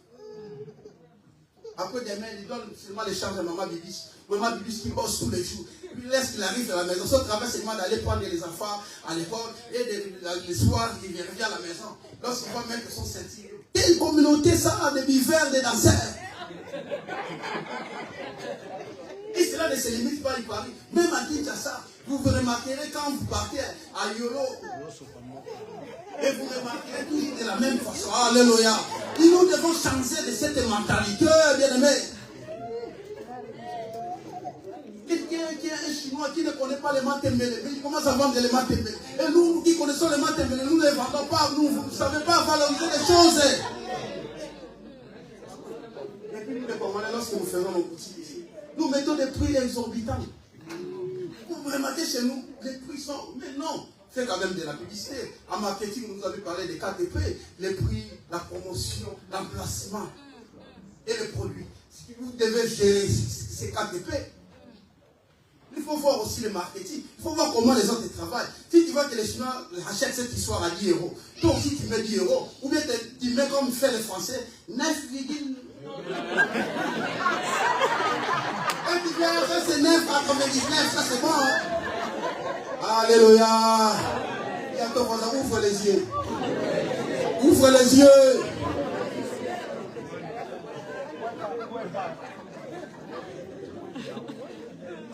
C: Après demain, il donne seulement les charges à Maman Bibis. Maman Bibis qui bosse tous les jours. Puis laisse qu'il arrive à la maison. Son travail, c'est d'aller prendre les enfants à l'école. Et le soir, il revient à la maison. Lorsqu'il va mettre son ceinture. Quelle communauté ça a de buveurs, de danseurs? Et cela ne se limite pas à Paris. Même à Kinshasa, vous remarquerez quand vous partez à Yolo. Et vous remarquerez toujours de la même façon. Alléluia. Et nous devons changer de cette mentalité, bien aimé. Quelqu'un qui est un Chinois qui ne connaît pas les matembele, mais il commence à vendre les matembele. Et nous qui connaissons les matembele, nous ne les vendons pas. Nous, vous ne savez pas valoriser les choses. Et puis nous les Congolais, lorsque nous faisons nos boutiques ici, nous mettons des prix exorbitants. Vous remarquez chez nous, les prix sont... Mais non. C'est quand même de la publicité. En marketing, vous nous avez parlé des KTP, les prix, la promotion, l'emplacement et les produits. Vous devez gérer ces KTP. Il faut voir aussi le marketing. Il faut voir comment les autres travaillent. Si tu vois que les Chinois achètent cette histoire à 10 €, toi aussi tu mets 10 €, ou bien tu mets comme fait les Français, 9, un petit peu, ça c'est 9,99, ça c'est bon. Hein? Alléluia. Bientôt, ouvre les yeux. Ouvre les yeux.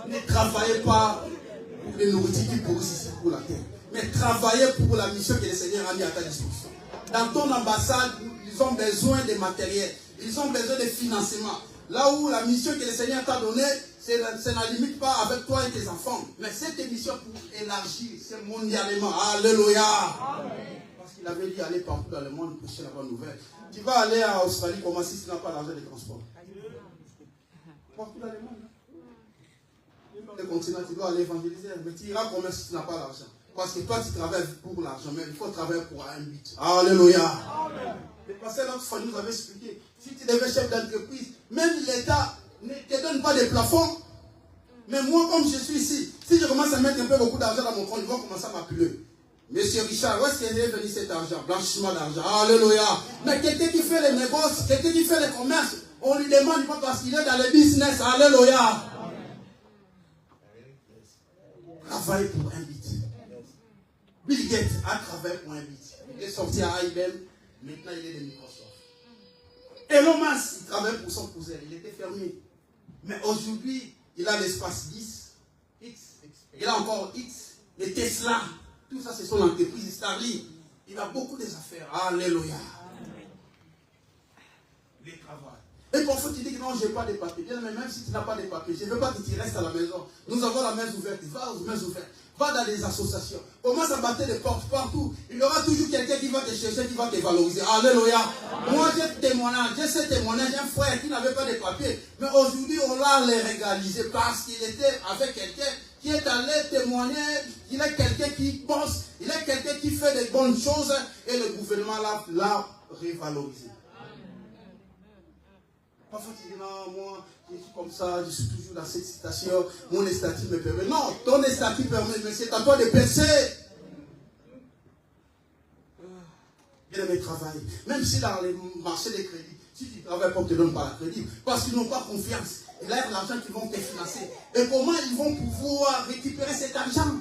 C: Ne travaillez pas pour les nourritures qui pourrissent ici pour la terre, mais travaillez pour la mission que le Seigneur a mis à ta disposition. Dans ton ambassade, ils ont besoin de matériel, ils ont besoin de financement. Là où la mission que le Seigneur t'a donnée, ça ne limite pas avec toi et tes enfants. Mais cette mission pour élargir, c'est mondialement. Alléluia. Parce qu'il avait dit aller partout dans le monde prêcher la bonne nouvelle. Tu vas aller en Australie, comment si tu n'as pas l'argent de transport? Partout dans le monde. Le continent, tu dois aller évangéliser. Mais tu iras comment si tu n'as pas l'argent? Parce que toi, tu travailles pour l'argent, mais il faut travailler pour un but. Alléluia. Le pasteur l'autre fois nous avait expliqué, si tu deviens chef d'entreprise, même l'État ne te donne pas de plafond. Mais moi, comme je suis ici, si je commence à mettre un peu beaucoup d'argent dans mon compte, ils vont commencer à m'appeler. Monsieur Richard, où est-ce qu'il est venu cet argent? Blanchiment d'argent. Alléluia. Mais quelqu'un qui fait les négoces, quelqu'un qui fait les commerces, on lui demande pas parce qu'il est dans le business. Alléluia. Travaille pour un but. Bill Gates a travaillé pour un but. Il est sorti à IBM, maintenant il est de Microsoft. Elon Musk, il travaille pour son cousin, il était fermier. Mais aujourd'hui, il a l'espace X, il a encore X, les Tesla, tout ça c'est son entreprise Starlink. Il a beaucoup d'affaires. Alléluia. Les travail. Et parfois tu dis que non, je n'ai pas de papiers. Bien, mais même si tu n'as pas de papiers, je ne veux pas que tu restes à la maison. Nous avons la main ouverte. Va aux mains ouvertes. Va dans des associations. Commence à battre des portes partout. Il y aura toujours quelqu'un qui va te chercher, qui va te valoriser. Alléluia. Moi, j'ai ce témoignage. Un frère qui n'avait pas de papiers. Mais aujourd'hui, on l'a légalisé parce qu'il était avec quelqu'un qui est allé témoigner. Il est quelqu'un qui pense. Il est quelqu'un qui fait des bonnes choses. Et le gouvernement l'a révalorisé. Parfois tu dis non, moi je suis comme ça, je suis toujours dans cette situation, mon statut me permet. Non, ton statut permet, mais c'est à toi de percer. Bien aimé, travail. Même si dans les marchés des crédits, si tu travailles pas, on ne te donne pas la crédit. Parce qu'ils n'ont pas confiance. Ils lèvent l'argent qu'ils vont te financer. Et comment ils vont pouvoir récupérer cet argent?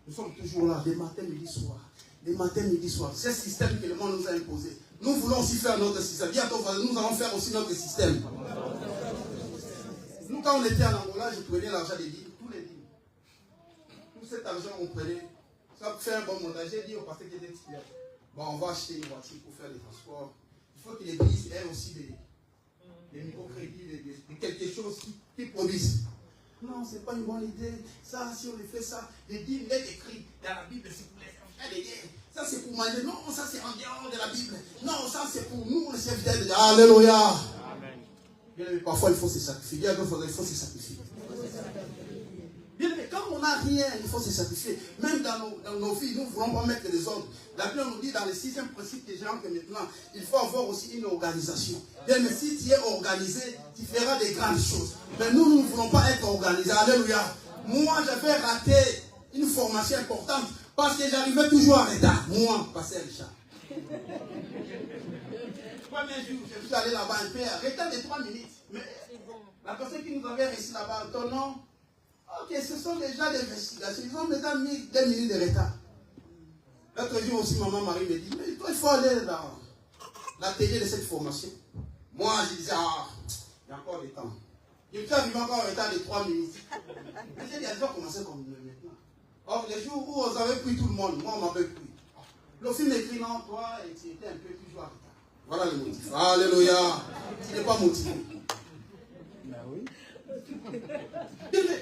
C: Nous sommes toujours là, les matins, midi, soir. Les matins, midi, soir. C'est ce système que le monde nous a imposé. Nous voulons aussi faire notre système. Dis à ton voisin, nous allons faire aussi notre système. Nous, quand on était en Angola, je prenais l'argent des dîmes, tous les dîmes. Tout cet argent, on prenait. Ça fait un bon montage. J'ai dit au pasteur qui était expert. Bon, on va acheter une voiture pour faire les transports. Il faut que l'église ait aussi des microcrédits, quelque chose qui produisent. Non, ce n'est pas une bonne idée. Ça, si on fait ça, les dîmes, il est écrit dans la Bible, c'est pour les frères. Ça, c'est pour manger. Non, ça, c'est en dehors de la Bible. Non, ça, c'est pour nous, les serviteurs de Dieu. Alléluia. Amen. Bien aimé, parfois, il faut se sacrifier. Bien aimé, il faut se sacrifier. Bien aimé, quand on n'a rien, il faut se sacrifier. Même dans nos vies, nous ne voulons pas mettre des ordres. La Bible nous dit dans le 6e principe que j'ai que maintenant, il faut avoir aussi une organisation. Bien aimé, si tu es organisé, tu feras des grandes choses. Mais nous ne voulons pas être organisés. Alléluia. Moi, j'avais raté une formation importante parce que j'arrivais toujours en retard. Moi, pasteur Richard. Premier jour, je suis allé là-bas un peu, retard de 3 minutes. Mais la personne qui nous avait réussi là-bas, ton nom, ok, ce sont déjà des investigations. Ils ont déjà mis 2 minutes de retard. L'autre jour aussi, maman Marie me dit, mais toi, il faut aller dans l'atelier de cette formation. Moi, je disais, ah, il y a encore du temps. Je suis arrivé encore en retard de 3 minutes. J'ai dit, elles ont commencé comme maintenant. Or, les jours où on avait pris tout le monde, moi, on m'avait pris. Le film écrit, non, toi, et tu étais un peu toujours en retard. Voilà le motif. Alléluia. Tu n'es pas motivé. Ben oui.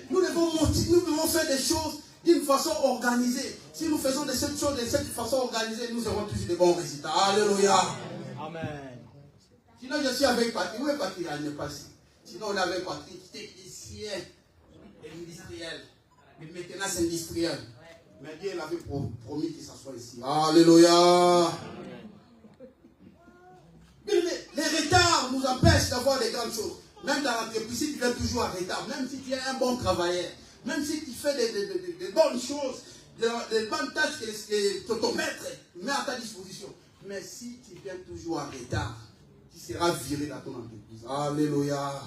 C: Nous devons faire des choses d'une façon organisée. Si nous faisons de cette chose de cette façon organisée, nous aurons toujours de bons résultats. Alléluia. Amen. Sinon, je suis avec Patrick. Où est Patrick? Il n'est pas ici. Sinon, on est avec Patrick, technicien industriel. Mais maintenant, c'est industriel. Mais Dieu avait promis qu'il s'assoit ici. Alléluia. Les retards nous empêchent d'avoir des grandes choses. Même dans l'entreprise, si tu es toujours en retard, même si tu es un bon travailleur, même si tu fais des bonnes choses, des bonnes tâches que ton maître met à ta disposition. Mais si tu viens toujours en retard, tu seras viré dans ton entreprise. Alléluia.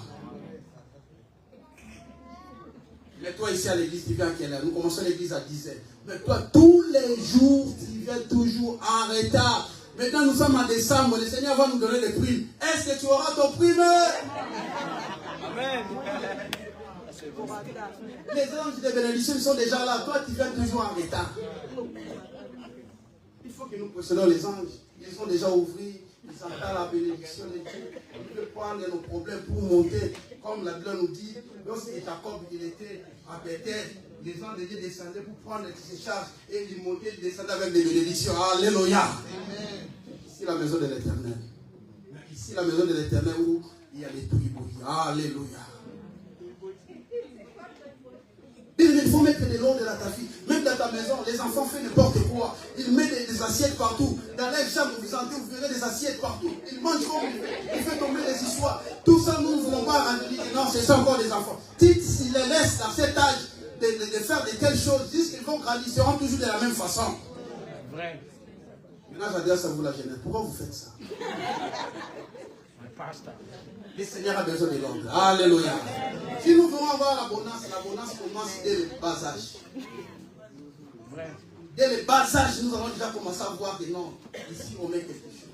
C: Mais toi ici à l'église, tu viens à quelle heure? Nous commençons l'église à 10h. Mais toi, tous les jours, tu viens toujours en retard. Maintenant, nous sommes en décembre. Le Seigneur va nous donner des primes. Est-ce que tu auras ton prime? Amen. Les anges de bénédiction sont déjà là. Toi, tu viens toujours en retard. Il faut que nous possédons les anges. Ils sont déjà ouverts. Ils entendent la bénédiction de Dieu. Ils peuvent prendre nos problèmes pour monter. Comme la Bible nous dit, lorsque Jacob il était à Bethel, les anges de Dieu descendaient pour prendre ses charges et ils montaient, ils descendaient avec des bénédictions. Alléluia. Amen. Ici la maison de l'Éternel. Ici la maison de l'Éternel où il y a des tribus. Alléluia. Il faut mettre des noms de ta vie. Même dans ta maison, les enfants font n'importe quoi. Ils mettent des assiettes partout. Dans les chambres, vous entendez, vous verrez des assiettes partout. Ils mangent comme ils font tomber les histoires. Tout ça, nous ne voulons pas rendre. Non, c'est ça encore des enfants. Si ils les laissent dans cet âge de faire de telles choses, disent qu'ils vont grandir, ils seront toujours de la même façon. Vrai. Maintenant, j'adresse à vous la jeunesse. Pourquoi vous faites ça? Le Seigneur a besoin de l'ordre. Alléluia. Si nous voulons avoir l'abondance commence dès le bas âge. Dès le bas âge, nous allons déjà commencer à voir que non, ici on met quelque chose.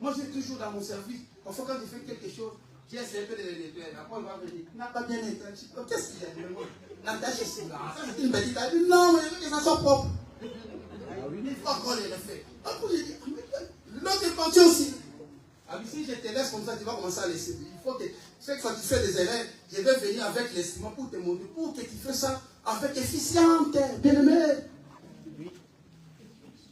C: Moi, j'ai toujours dans mon service, parfois quand je fais quelque chose, j'ai essayé de le nettoyer. Après, on va me dire, tu n'as pas bien nettoyé. Qu'est-ce qu'il y a? La tâche est si là. Ça, c'est une petite tâche. Non, mais je veux que ça soit propre. Il faut qu'on les refait. Après, j'ai dit, l'autre est parti aussi. Si je te laisse comme ça, tu vas commencer à laisser. Il faut que, chaque fois que tu fais des erreurs, je vais venir avec l'instrument pour te montrer, pour que tu fasses ça avec efficience, bien aimé.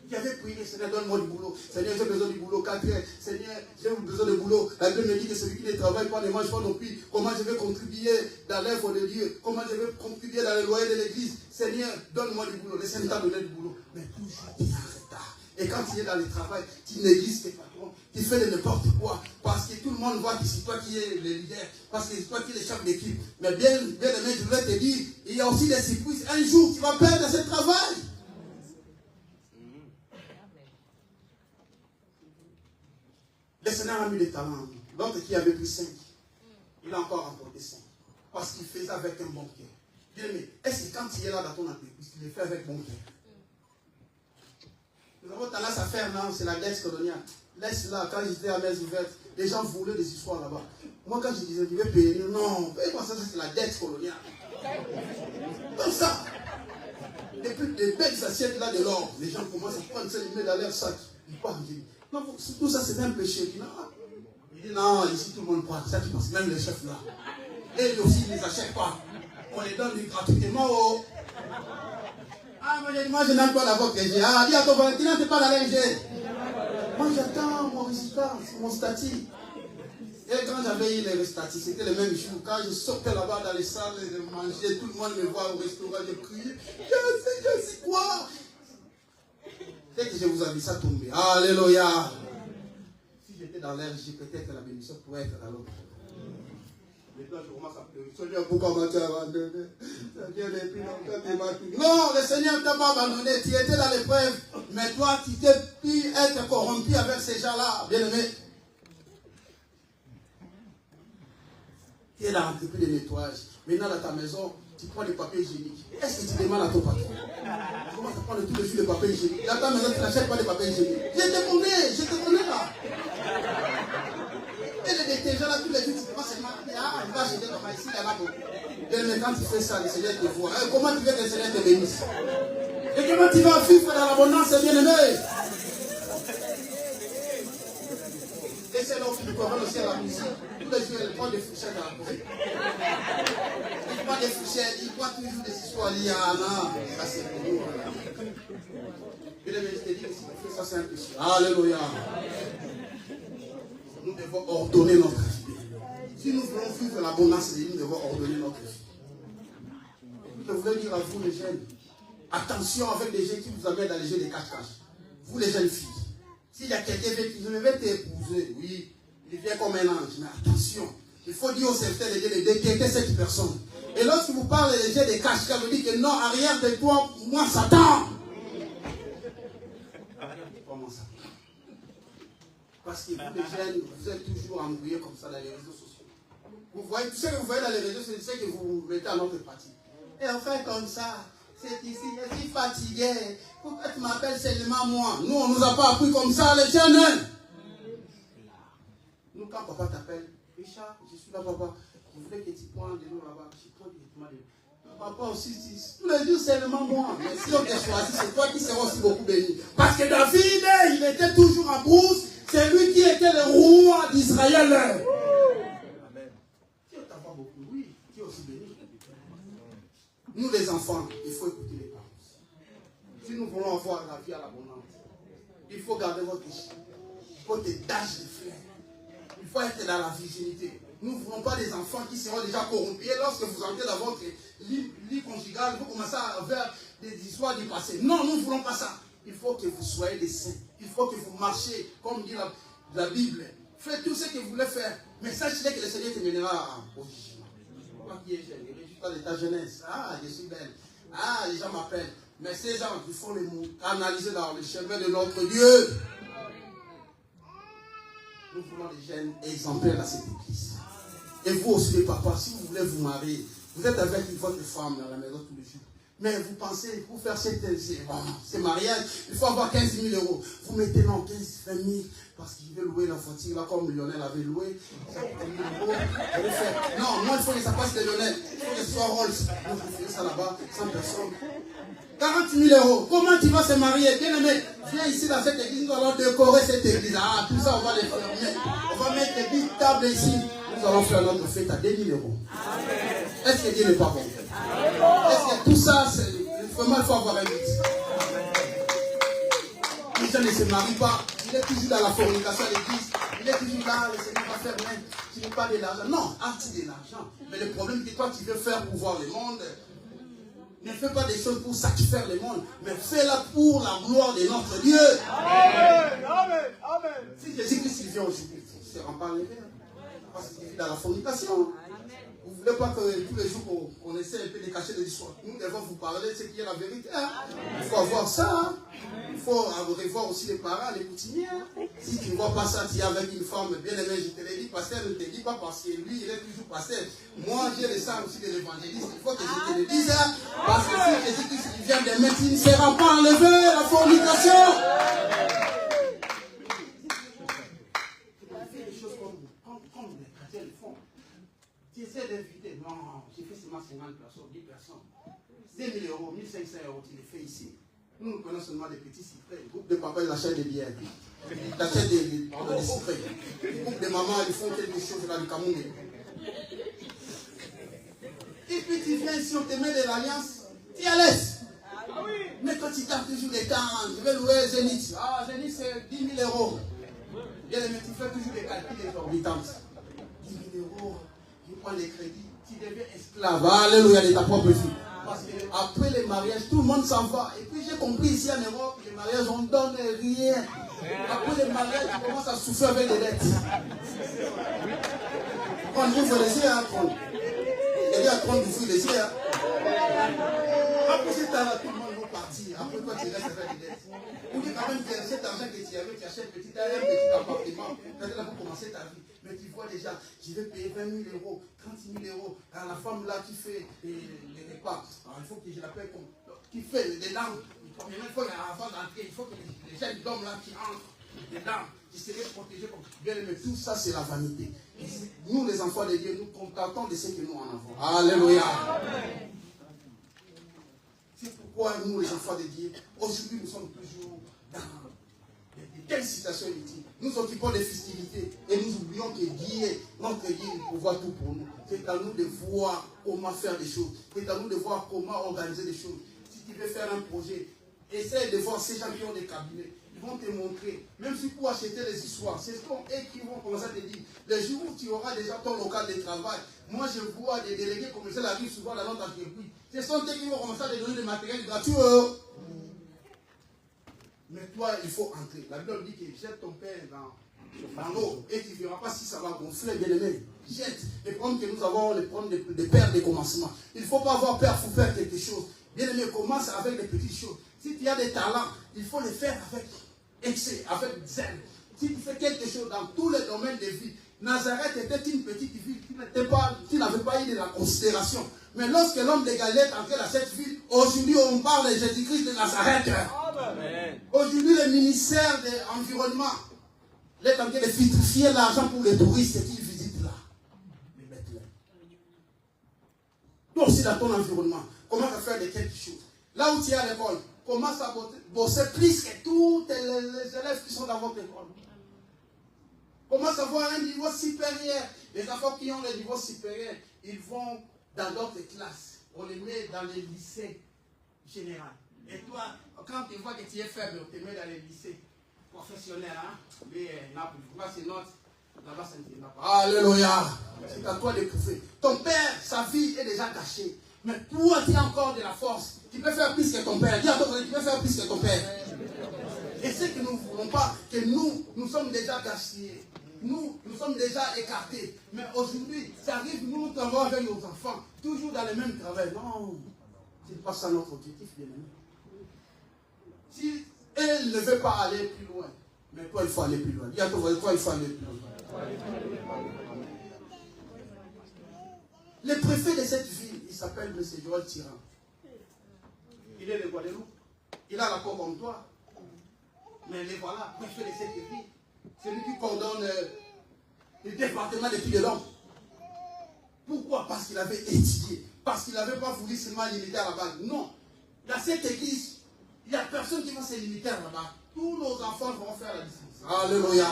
C: Tu avais prié, Seigneur, donne-moi du boulot. Seigneur, j'ai besoin du boulot, 4 heures. Seigneur, j'ai besoin de boulot. La Bible me dit que celui qui ne travaille pas ne mange pas non plus. Comment je vais contribuer dans l'œuvre de Dieu? Comment je vais contribuer dans le loyer de l'église? Seigneur, donne-moi du boulot. Le Seigneur t'a donné du boulot. Mais toujours, tu es en retard. Et quand tu es dans le travail, tu négliges tes patrons, tu fais de n'importe quoi. Parce que tout le monde voit que c'est toi qui es le leader, parce que c'est toi qui es le chef d'équipe. Mais bien aimé, je voulais te dire, il y a aussi des surprises. Un jour, tu vas perdre ce travail. Seigneur a mis des talents. L'autre qui avait pris 5, il a encore remporté 5. Parce qu'il faisait avec un bon cœur. Bien aimé, est-ce que quand il est là dans ton entreprise, il le fait avec bon cœur? Nous avons tendance à faire, non, c'est la dette coloniale. Laisse-la, quand j'étais à Messe Ouverte, les gens voulaient des histoires là-bas. Moi, quand je disais, je vais payer, non, paye-moi ça, c'est la dette coloniale. Comme ça. Et puis, les belles assiettes là de l'or, les gens commencent à prendre ça, ils mettent dans leur sac. Ils partent, ils disent, non, tout ça, c'est un péché. Il dit, non, ici, tout le monde prend ça, tu penses, même les chefs là. Et lui aussi, ils ne les achètent pas. On les donne gratuitement au... Ah, moi, je n'aime pas la voix que j'ai. Ah, dis à ton Valentin, tu n'es pas la linge. Moi, j'attends mon résultat, mon statut. Et quand j'avais eu les statuts, c'était le même jour. Quand je sortais là-bas dans les salles, je mangeais, tout le monde me voit au restaurant, je criais, je sais quoi. Dès que je vous avais ça tomber. Alléluia. Si j'étais dans l'air, peut-être que la bénédiction pourrait être dans l'autre. Maintenant, je commence à pleurer. Seigneur, pourquoi m'as-tu abandonné? Non, le Seigneur ne t'a pas abandonné. Tu étais dans l'épreuve. Mais toi, tu t'es pu être corrompu avec ces gens-là, bien-aimé. Tu es dans l'entreprise de nettoyage. Maintenant, dans ta maison, tu prends les papiers hygiéniques. Est-ce que tu demandes à ton patron? Tu commences à prendre tous les jours de papier hygiénique. Dans ta maison, tu n'achètes pas de papier hygiénique. Je te connais là. Et les détergents là, tous les jours, tu commences à marquer. Ah, il va acheter comme ici, il y en a beaucoup. Mais quand tu fais ça, le Seigneur te voit. Comment tu veux que le Seigneur te bénisse? Et comment tu vas vivre dans l'abondance, bien-aimé? Et c'est là où tu comprends aussi à la musique. Tous les jours, elle prend des fourchettes dans la musique. Il prend des fourchettes, il voit toujours des histoires liées à Anna. Ça, c'est pour nous. Bien-aimé, je te dis que si tu fais ça, c'est un péché. Alléluia. Nous devons ordonner notre vie. Si nous voulons vivre l'abondance de Dieu, nous devons ordonner notre vie. Je voulais dire à vous, les jeunes, attention avec les jeunes qui vous amènent dans les jeux de cache-cache. Vous, les jeunes filles. S'il y a quelqu'un qui veut t'épouser, oui, il vient comme un ange, mais attention, il faut dire au serviteur de Dieu de détecter cette personne. Et lorsque vous parlez des jeux de cache-cache, vous dites que non, arrière de toi, moi, Satan. Comment ça? Parce que vous, les jeunes, vous êtes toujours embrouillés comme ça dans les réseaux sociaux. Vous voyez, tout ce que vous voyez dans les réseaux, c'est ce que vous mettez à notre partie. Et on fait comme ça. C'est ici, je suis fatigué. Pourquoi tu m'appelles seulement moi? Nous, on ne nous a pas appris comme ça, les jeunes. Nous, quand papa t'appelle, Richard, je suis là, papa. Je voulais que tu prennes de l'eau là-bas. Je suis trop directement de l'eau. Papa aussi, tous les jours, seulement moi. Mais si on t'a choisi, c'est toi qui seras aussi beaucoup béni. Parce que David, il était toujours en brousse. C'est lui qui était le roi d'Israël. Amen. Dieu t'a pas beaucoup, oui. Dieu aussi béni. Nous, les enfants, il faut écouter les parents. Si nous voulons avoir la vie à l'abondance, il faut garder votre d'âge de frère. Il faut être dans la virginité. Nous ne voulons pas des enfants qui seront déjà corrompus. Et lorsque vous entrez dans votre lit conjugal, vous commencez à faire des histoires du passé. Non, nous ne voulons pas ça. Il faut que vous soyez des saints. Il faut que vous marchiez, comme dit la Bible. Faites tout ce que vous voulez faire. Mais sachez que le Seigneur te mènera au jugement. Toi qui es jeune, les résultats de ta jeunesse. Ah, je suis belle. Ah, les gens m'appellent. Mais ces gens, il faut les analyser dans le chemin de notre Dieu. Nous voulons des jeunes exemplaires à cette église. Et vous aussi, les papas, si vous voulez vous marier, vous êtes avec votre femme dans la maison tous les jours. Mais vous pensez, pour faire ces mariages, il faut avoir 15 000 euros. Vous mettez non 15, 20 000, parce qu'il veut louer la voiture, là, comme Lionel avait loué. Ça coûte 1 000 euros. Non, moi, il faut que ça passe de Lionel. Il faut que ce soit Rolls. Moi, je fais ça là-bas, 100 personnes. 40 000 euros. Comment tu vas se marier? Bien aimé, viens ici dans cette église, nous allons décorer cette église. Ah, tout ça, on va les fermer. On va mettre des petites tables ici. Nous allons faire notre fête à 2 000 euros. Est-ce que Dieu n'est pas bon? Est-ce que tout ça, c'est vraiment, il faut avoir un but. Les gens ne se marient pas. Il est toujours dans la fornication à l'église. Il est toujours là, le Seigneur va faire rien. Tu n'as pas de l'argent. Non, as-tu de l'argent? Mais le problème, c'est que toi, tu veux faire pour voir le monde. Ne fais pas des choses pour satisfaire le monde, mais fais-la pour la gloire de notre Dieu. Amen. Amen. Amen. Si Jésus-Christ vient aujourd'hui, il ne sera pas levé. Parce qu'il vit dans la fornication. Vous ne voulez pas que tous les jours qu'on essaie un peu de cacher les histoires. Nous devons vous parler de ce qui est la vérité. Hein? Il faut avoir ça. Il faut revoir aussi les parents, les routiniers. Si tu ne vois pas ça, tu es avec une femme bien aimée, je te l'ai dit, pasteur, ne te dis pas parce que lui, il est toujours pasteur. Moi, j'ai le sang aussi de l'évangéliste. Il faut que je te le dise, hein, parce que si Jésus-Christ vient de mettre, il ne sera pas enlevé, la fornication. Tu fait des choses comme les chrétiens le font. Tu essaies d'inviter, non, j'ai fait seulement 50 personnes, 10 personnes. 2 000 euros, 1 500 euros, tu les fais ici. Nous, nous prenons seulement des petits cyprès. Le groupe de papa, ils achètent des bières. Ils achètent des cyprès. Le groupe de maman, ils font quelque chose là du Cameroun. Et puis tu viens ici, on te met de l'alliance, tu es à l'aise. Mais quand tu tapes toujours des temps, je vais louer Zénith. Ah, Zénith, c'est 10 000 euros. Bien, mais tu fais toujours des calculs exorbitants. 10 000 euros, tu prends les crédits, tu deviens esclave. Alléluia, de ta propre vie. Parce qu'après les mariages, tout le monde s'en va. Et puis j'ai compris ici en Europe, les mariages, on ne donne rien. Après les mariages, tu commences à souffrir avec les dettes. Quand vous ouvre les yeux, il y a 30 vous les yeux. Après cet temps-là, tout le monde va partir. Après toi, tu restes avec les dettes. Ou bien quand même, cet argent que tu avais, tu achètes un petit appartement. Maintenant, pour commencer ta vie. Mais tu vois déjà, je vais payer 20 000 euros, 36 000 euros. Alors, la femme là qui fait les repas, alors, il faut que je l'appelle comme. Qui fait des langues. Il faut avant d'entrer, il faut que les jeunes hommes là qui entrent dedans, qui seraient protégés comme bien aimé. Tout ça, c'est la vanité. Et nous, les enfants de Dieu, nous contentons de ce que nous en avons. Alléluia. C'est pourquoi nous, les enfants de Dieu, aujourd'hui, nous sommes toujours dans quelle situation est-il? Nous occupons des festivités et nous oublions que Dieu, notre Dieu, il peut voir tout pour nous. C'est à nous de voir comment faire des choses. C'est à nous de voir comment organiser des choses. Si tu veux faire un projet, essaye de voir ces gens qui ont des cabinets. Ils vont te montrer. Même si pour acheter les histoires, c'est eux qui vont commencer à te dire. Le jour où tu auras déjà ton local de travail, moi je vois des délégués commerciaux arrivent souvent dans notre entreprise. Ce sont eux qui vont commencer à te donner des matériels gratuits. Mais toi, il faut entrer. La Bible dit que jette ton père dans l'eau et tu ne verras pas si ça va gonfler, bien aimé. Jette. Les problèmes que nous avons, les problèmes des pères de commencement. Il ne faut pas avoir peur pour faire quelque chose. Bien aimé, commence avec des petites choses. Si tu as des talents, il faut les faire avec excès, avec zèle. Si tu fais quelque chose dans tous les domaines de vie, Nazareth était une petite ville qui n'avait pas eu de la considération. Mais lorsque l'homme de Galilée est entré dans cette ville, aujourd'hui on parle de Jésus-Christ de Nazareth. Aujourd'hui le ministère de l'Environnement est en train de vitrifier l'argent pour les touristes qui visitent là. Les Bethléem. Toi aussi dans ton environnement, commence à faire de quelque chose. Là où tu es à l'école, commence à bosser plus que tous les élèves qui sont dans votre école. Commence à avoir un niveau supérieur. Les enfants qui ont le niveau supérieur, ils vont dans d'autres classes. On les met dans les lycées généraux. Et toi, quand tu vois que tu es faible, on te met dans les lycées professionnels. Mais Naples, c'est notre. Là-bas, ça ne tient pas. Alléluia. C'est à toi de prouver. Ton père, sa vie est déjà cachée. Mais toi, tu as encore de la force. Tu peux faire plus que ton père. Dis à ton frère, tu peux faire plus que ton père. Et ce que nous ne voulons pas, que nous sommes déjà cachés. Nous sommes déjà écartés. Mais aujourd'hui, ça arrive, nous travaillons avec nos enfants, toujours dans le même travail. Non, ce n'est pas ça notre objectif, bien aimé. Si elle ne veut pas aller plus loin, mais toi, il faut aller plus loin. Dis à ton frère, toi, il faut aller plus loin. Le préfet de cette ville, il s'appelle M. Joël Tyran. Il est de Guadeloupe. Il a la cour comme toi. Mais les voilà, préfet de cette ville. C'est lui qui coordonne le département des filles de l'homme. Pourquoi? Parce qu'il avait étudié. Parce qu'il n'avait pas voulu seulement limiter à la base. Non. Dans cette église, il n'y a personne qui va se limiter à la base. Tous nos enfants vont faire la différence. Alléluia.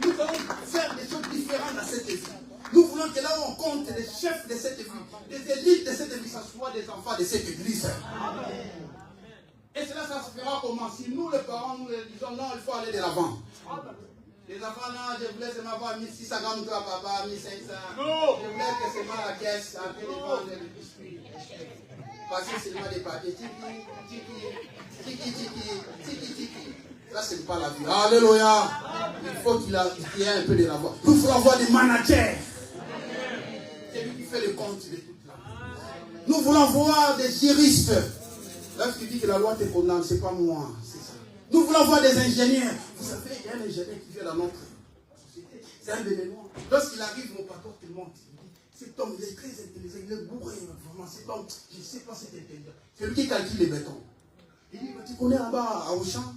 C: Nous allons faire des choses différentes dans cette église. Nous voulons que là où on compte les chefs de cette église, les élites de cette église, ce soit des enfants de cette église. Et cela, ça se fera comment? Si nous, les parents, nous les disons, non, il faut aller de l'avant. Les enfants, non, je voulais seulement avoir 1600 grammes, toi, papa, 1500. Je voulais que seulement la caisse, après les vendre les biscuits. Passer seulement des papiers. Tiki. Ça, ce n'est pas la vie. Alléluia. Il faut qu'il y ait un peu de la voix. Nous voulons avoir des managers. C'est lui qui fait le compte de tout là. Nous voulons voir des juristes. Lorsqu'il dit que la loi te condamne, ce n'est pas moi. C'est ça. Nous voulons voir des ingénieurs. Vous savez, il y a un ingénieur qui vient dans notre société. C'est un bénévole. Lorsqu'il arrive, mon patron te montre. Il dit, cet homme, il est très intelligent, il est bourré. Vraiment, cet homme, je ne sais pas si c'est intelligent. C'est lui qui calcule les bétons. Il dit, tu connais là-bas, à Auchan,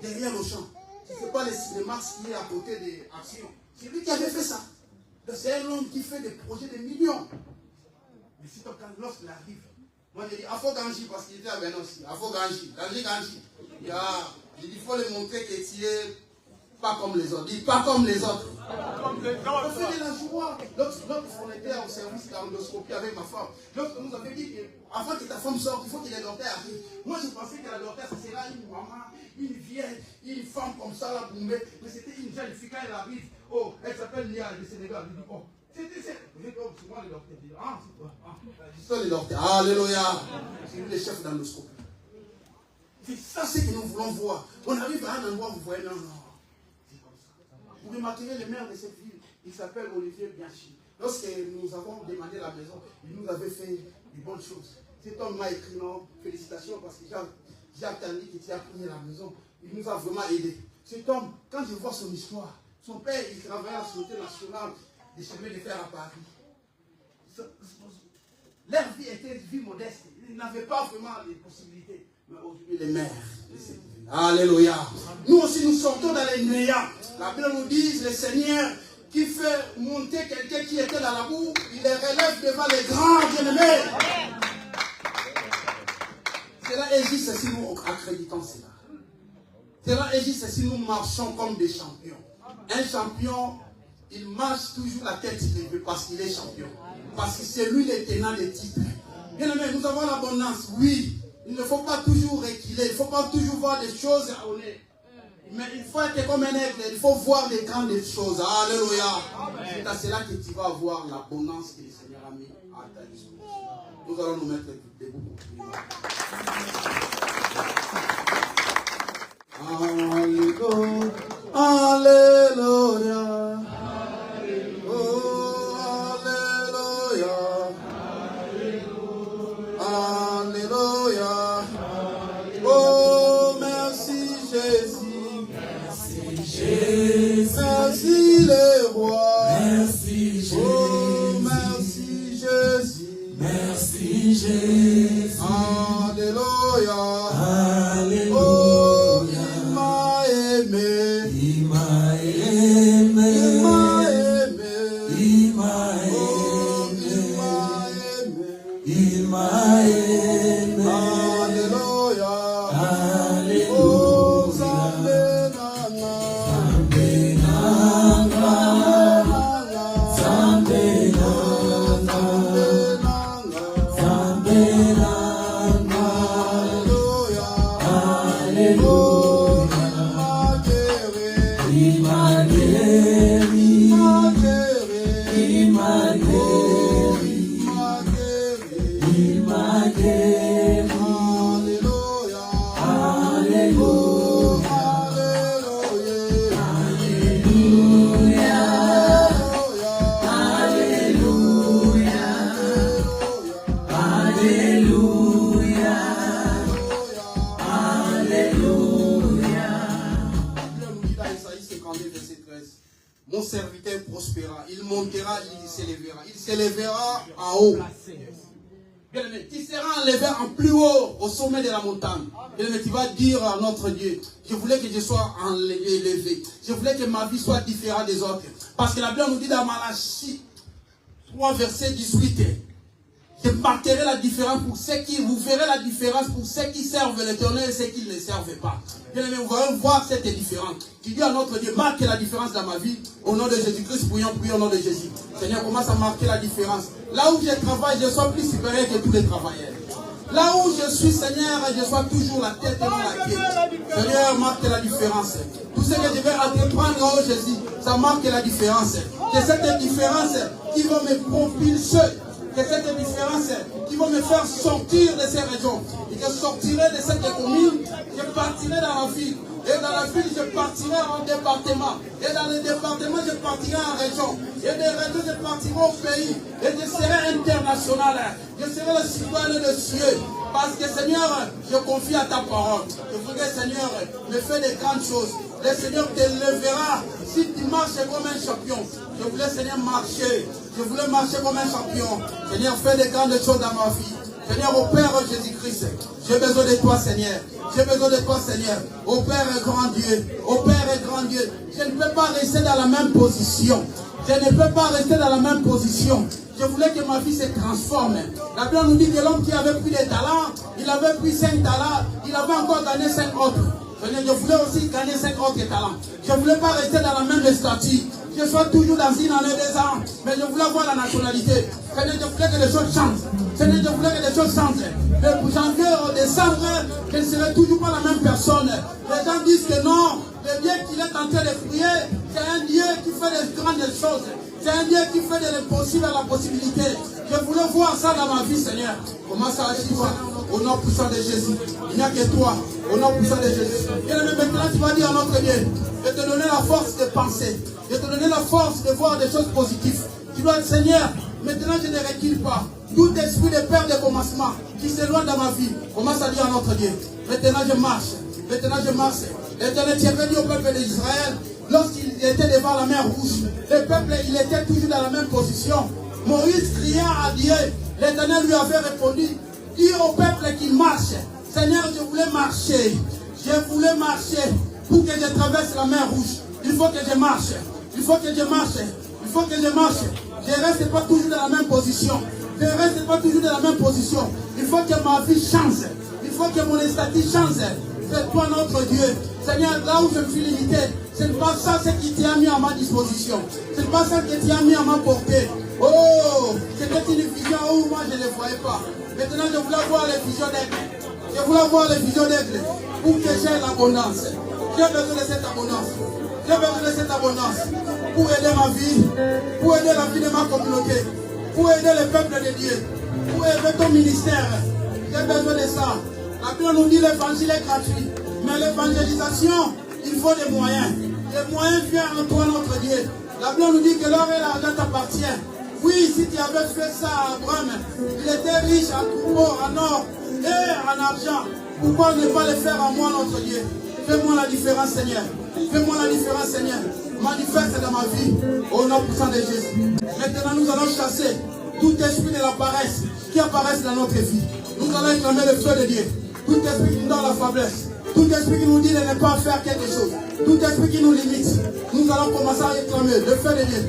C: derrière Auchan. Tu ne sais pas les cinémas qui est à côté des actions. C'est lui qui avait fait ça. C'est un homme qui fait des projets de millions. Mais c'est quand lorsqu'il arrive, moi j'ai dit, Afo Ganji, parce qu'il était à Benin aussi. Afo Ganji, Ganji. J'ai dit, il faut lui montrer que tu es pas comme les autres. Dis pas comme les autres. On fait de la joie. Lorsqu'on était au service d'endoscopie avec ma femme, lorsque nous avait dit qu'avant que ta femme sorte, il faut que les docteurs arrivent. Moi je pensais que la docteur, ça sera une maman, une vieille, une femme comme ça, là, bombée. Mais c'était une jeune fille, quand elle arrive, oh, elle s'appelle Nia du Sénégal. Je dis, oh, c'est souvent les docteurs. Je dis, ah, c'est quoi? C'est les docteurs. Alléluia. C'est lui le chef d'endoscopie. C'est ça ce que nous voulons voir. On arrive à un endroit où vous voyez, non. Vous remarquerez le maire de cette ville, il s'appelle Olivier Bianchi. Lorsque nous avons demandé la maison, il nous avait fait de bonnes choses. Cet homme m'a écrit, non, félicitations, parce que j'ai attendu qu'il t'ait appris la maison. Il nous a vraiment aidés. Cet homme, quand je vois son histoire, son père, il travaillait à la Société nationale des chemins de fer à Paris. Leur vie était une vie modeste. Ils n'avaient pas vraiment les possibilités. Mais aujourd'hui, les maires de cette ville. Alléluia. Nous aussi, nous sortons dans les néants. La Bible nous dit, le Seigneur qui fait monter quelqu'un qui était dans la boue, il les relève devant les grands bien-aimés. Cela existe si nous accréditons cela. Cela existe si nous marchons comme des champions. Un champion, il marche toujours la tête élevée parce qu'il est champion. Parce que c'est lui le tenant des titres. Bien-aimés, nous avons l'abondance, oui. Il ne faut pas toujours reculer, il ne faut pas toujours voir des choses à honneur. Mais il faut être comme un aigle, il faut voir les grandes choses. Alléluia. C'est à cela que tu vas avoir l'abondance que le Seigneur a mis à ta disposition. Nous allons nous mettre debout pour prier. Alléluia. Oh, Alléluia. Alléluia. Oh, merci Jésus. Merci le roi.
D: Merci Jésus.
C: Oh, merci Jésus.
D: Merci Jésus.
C: Alléluia.
D: Alléluia.
C: Oh, il m'a aimé.
D: Il m'a aimé.
C: Il m'a aimé.
D: Il m'a
C: Oh,
D: aimé.
C: il m'a aimé.
D: Il m'a aimé.
C: Alléluia.
D: Alléluia.
C: Oh, Zambé Nana.
D: Zambé nanga. Zambé nanga. Zambé nanga. Il m'a guéri. Il m'a guéri. Il m'a guéri.
C: Mon serviteur prospérera, il montera, il s'élèvera. Il s'élèvera en haut. Bien-aimé, tu seras enlevé en plus haut, au sommet de la montagne. Bien-aimé, tu vas dire à notre Dieu, je voulais que je sois élevé. Je voulais que ma vie soit différente des autres. Parce que la Bible nous dit dans Malachie 3, verset 18, je marquerai la différence pour ceux qui, vous verrez la différence pour ceux qui servent l'Éternel et ceux qui ne le servent pas. Bien-aimé, vous allez voir cette différence. Tu dis à notre Dieu, marque la différence dans ma vie. Au nom de Jésus-Christ, prions au nom de Jésus. Seigneur, commence à marquer la différence. Là où je travaille, je sois plus supérieur que tous les travailleurs. Là où je suis, Seigneur, je sois toujours la tête et non la queue. Seigneur, marque la différence. Tout ce que je vais entreprendre, oh Jésus, ça marque la différence. Que cette différence qui va me propulser. Que cette différence qui va me faire sortir de ces régions. Et que je sortirai de cette commune, je partirai dans la ville. Et dans la ville, je partirai en département. Et dans le département, je partirai en région. Et des régions, je partirai au pays. Et je serai international. Je serai le citoyen de cieux. Parce que Seigneur, je confie à ta parole. Je voudrais, Seigneur, me faire des grandes choses. Le Seigneur te lèvera si tu marches comme un champion. Je voulais, Seigneur, marcher. Je voulais marcher comme un champion. Seigneur, fais des grandes choses dans ma vie. Seigneur, au Père Jésus-Christ, j'ai besoin de toi, Seigneur. J'ai besoin de toi, Seigneur. Au Père grand Dieu. Au Père grand Dieu. Je ne peux pas rester dans la même position. Je ne peux pas rester dans la même position. Je voulais que ma vie se transforme. La Bible nous dit que l'homme qui avait pris des talents, il avait pris 5 talents, il avait encore gagné 5 autres. Je voulais aussi gagner 5 autres talents. Je ne voulais pas rester dans la même statue. Je sois toujours dans une année, 2 ans, mais je voulais avoir la nationalité. Seigneur, je voulais que les choses changent. Seigneur, je voulais que les choses changent. De janvier au décembre, je ne serai toujours pas la même personne. Les gens disent que non, le Dieu qu'il est en train de prier, c'est un Dieu qui fait des grandes choses. C'est un Dieu qui fait de l'impossible à la possibilité. Je voulais voir ça dans ma vie, Seigneur. Comment ça agit, toi? Au nom puissant de Jésus. Il n'y a que toi. Au nom puissant de Jésus. Et maintenant, tu vas dire à notre Dieu, je vais te donner la force de penser. Je vais te donner la force de voir des choses positives. Tu dois dire, Seigneur, maintenant je ne recule pas. Tout esprit de perte de commencement qui s'éloigne dans ma vie, commence à dire à notre Dieu. Maintenant je marche. Maintenant je marche. L'Éternel, tu es venu au peuple d'Israël. Lorsqu'il était devant la mer rouge, le peuple, il était toujours dans la même position. Moïse cria à Dieu. L'Éternel lui avait répondu, dis au peuple qu'il marche. Seigneur, je voulais marcher. Je voulais marcher pour que je traverse la mer rouge. Il faut que je marche. Il faut que je marche. Il faut que je marche. Je ne reste pas toujours dans la même position. Je ne reste pas toujours dans la même position. Il faut que ma vie change. Il faut que mon statut change. C'est toi notre Dieu. Seigneur, là où je me suis limité, ce n'est pas ça ce qui t'a mis à ma disposition. Ce n'est pas ça que tu as mis à ma portée. Oh, c'était une vision où moi je ne voyais pas. Maintenant, je voulais voir les visions d'aigle. Je voulais voir les visions d'aigle pour que j'ai l'abondance. J'ai besoin de cette abondance. J'ai besoin de cette abondance pour aider ma vie, pour aider la vie de ma communauté, pour aider le peuple de Dieu, pour aider ton ministère. J'ai besoin de ça. La Bible nous dit l'évangile est gratuit. Mais l'évangélisation, il faut des moyens. Les moyens viennent en toi, notre Dieu. La Bible nous dit que l'or et l'argent t'appartiennent. Oui, si tu avais fait ça à Abraham, il était riche en troupeaux, en or et en argent. Pourquoi ne pas le faire à moi, notre Dieu? Fais-moi la différence, Seigneur. Fais-moi la différence, Seigneur. Manifeste dans ma vie, au nom puissant de Jésus. Maintenant, nous allons chasser tout esprit de la paresse qui apparaisse dans notre vie. Nous allons réclamer le feu de Dieu. Tout esprit qui nous donne la faiblesse. Tout esprit qui nous dit de ne pas faire quelque chose. Tout esprit qui nous limite. Nous allons commencer à réclamer le feu de Dieu.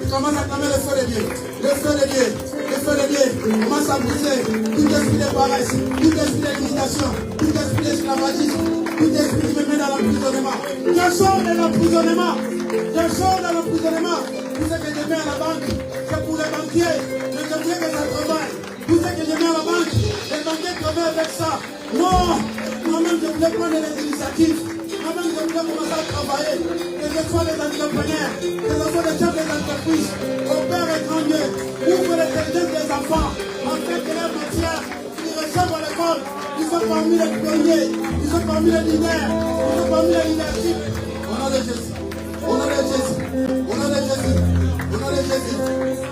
C: On commence à réclamer le feu de Dieu. Le feu de Dieu. Le feu de Dieu. On commence à briser tout esprit de paresse. Tout esprit de limitation. Tout esprit d'esclavagisme. Tout esprit qui me met dans l'emprisonnement. Je sors de l'emprisonnement. Je sors de l'emprisonnement. Tout ce que je mets à la banque, c'est pour les banquiers. Je voulais que ça travaille. Tout ce que je mets à la banque, les banquiers travaillent avec ça. Non! Moi-même, je voulais prendre les initiatives. Moi-même, je voulais commencer à travailler. Que ce soit les entrepreneurs, que ce soit les chefs des entreprises, au Père étranger, ouvre l'intelligence des enfants, afin que leur matière, ils reçoivent à l'école, ils sont parmi les pionniers, ils sont parmi les leaders, ils sont parmi les leaderships. Au nom de Jésus. Au nom de Jésus. Au nom de Jésus. Au nom de Jésus.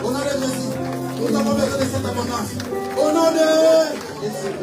C: Au nom de Jésus. Nous avons besoin de cette abondance. Au nom de Jésus.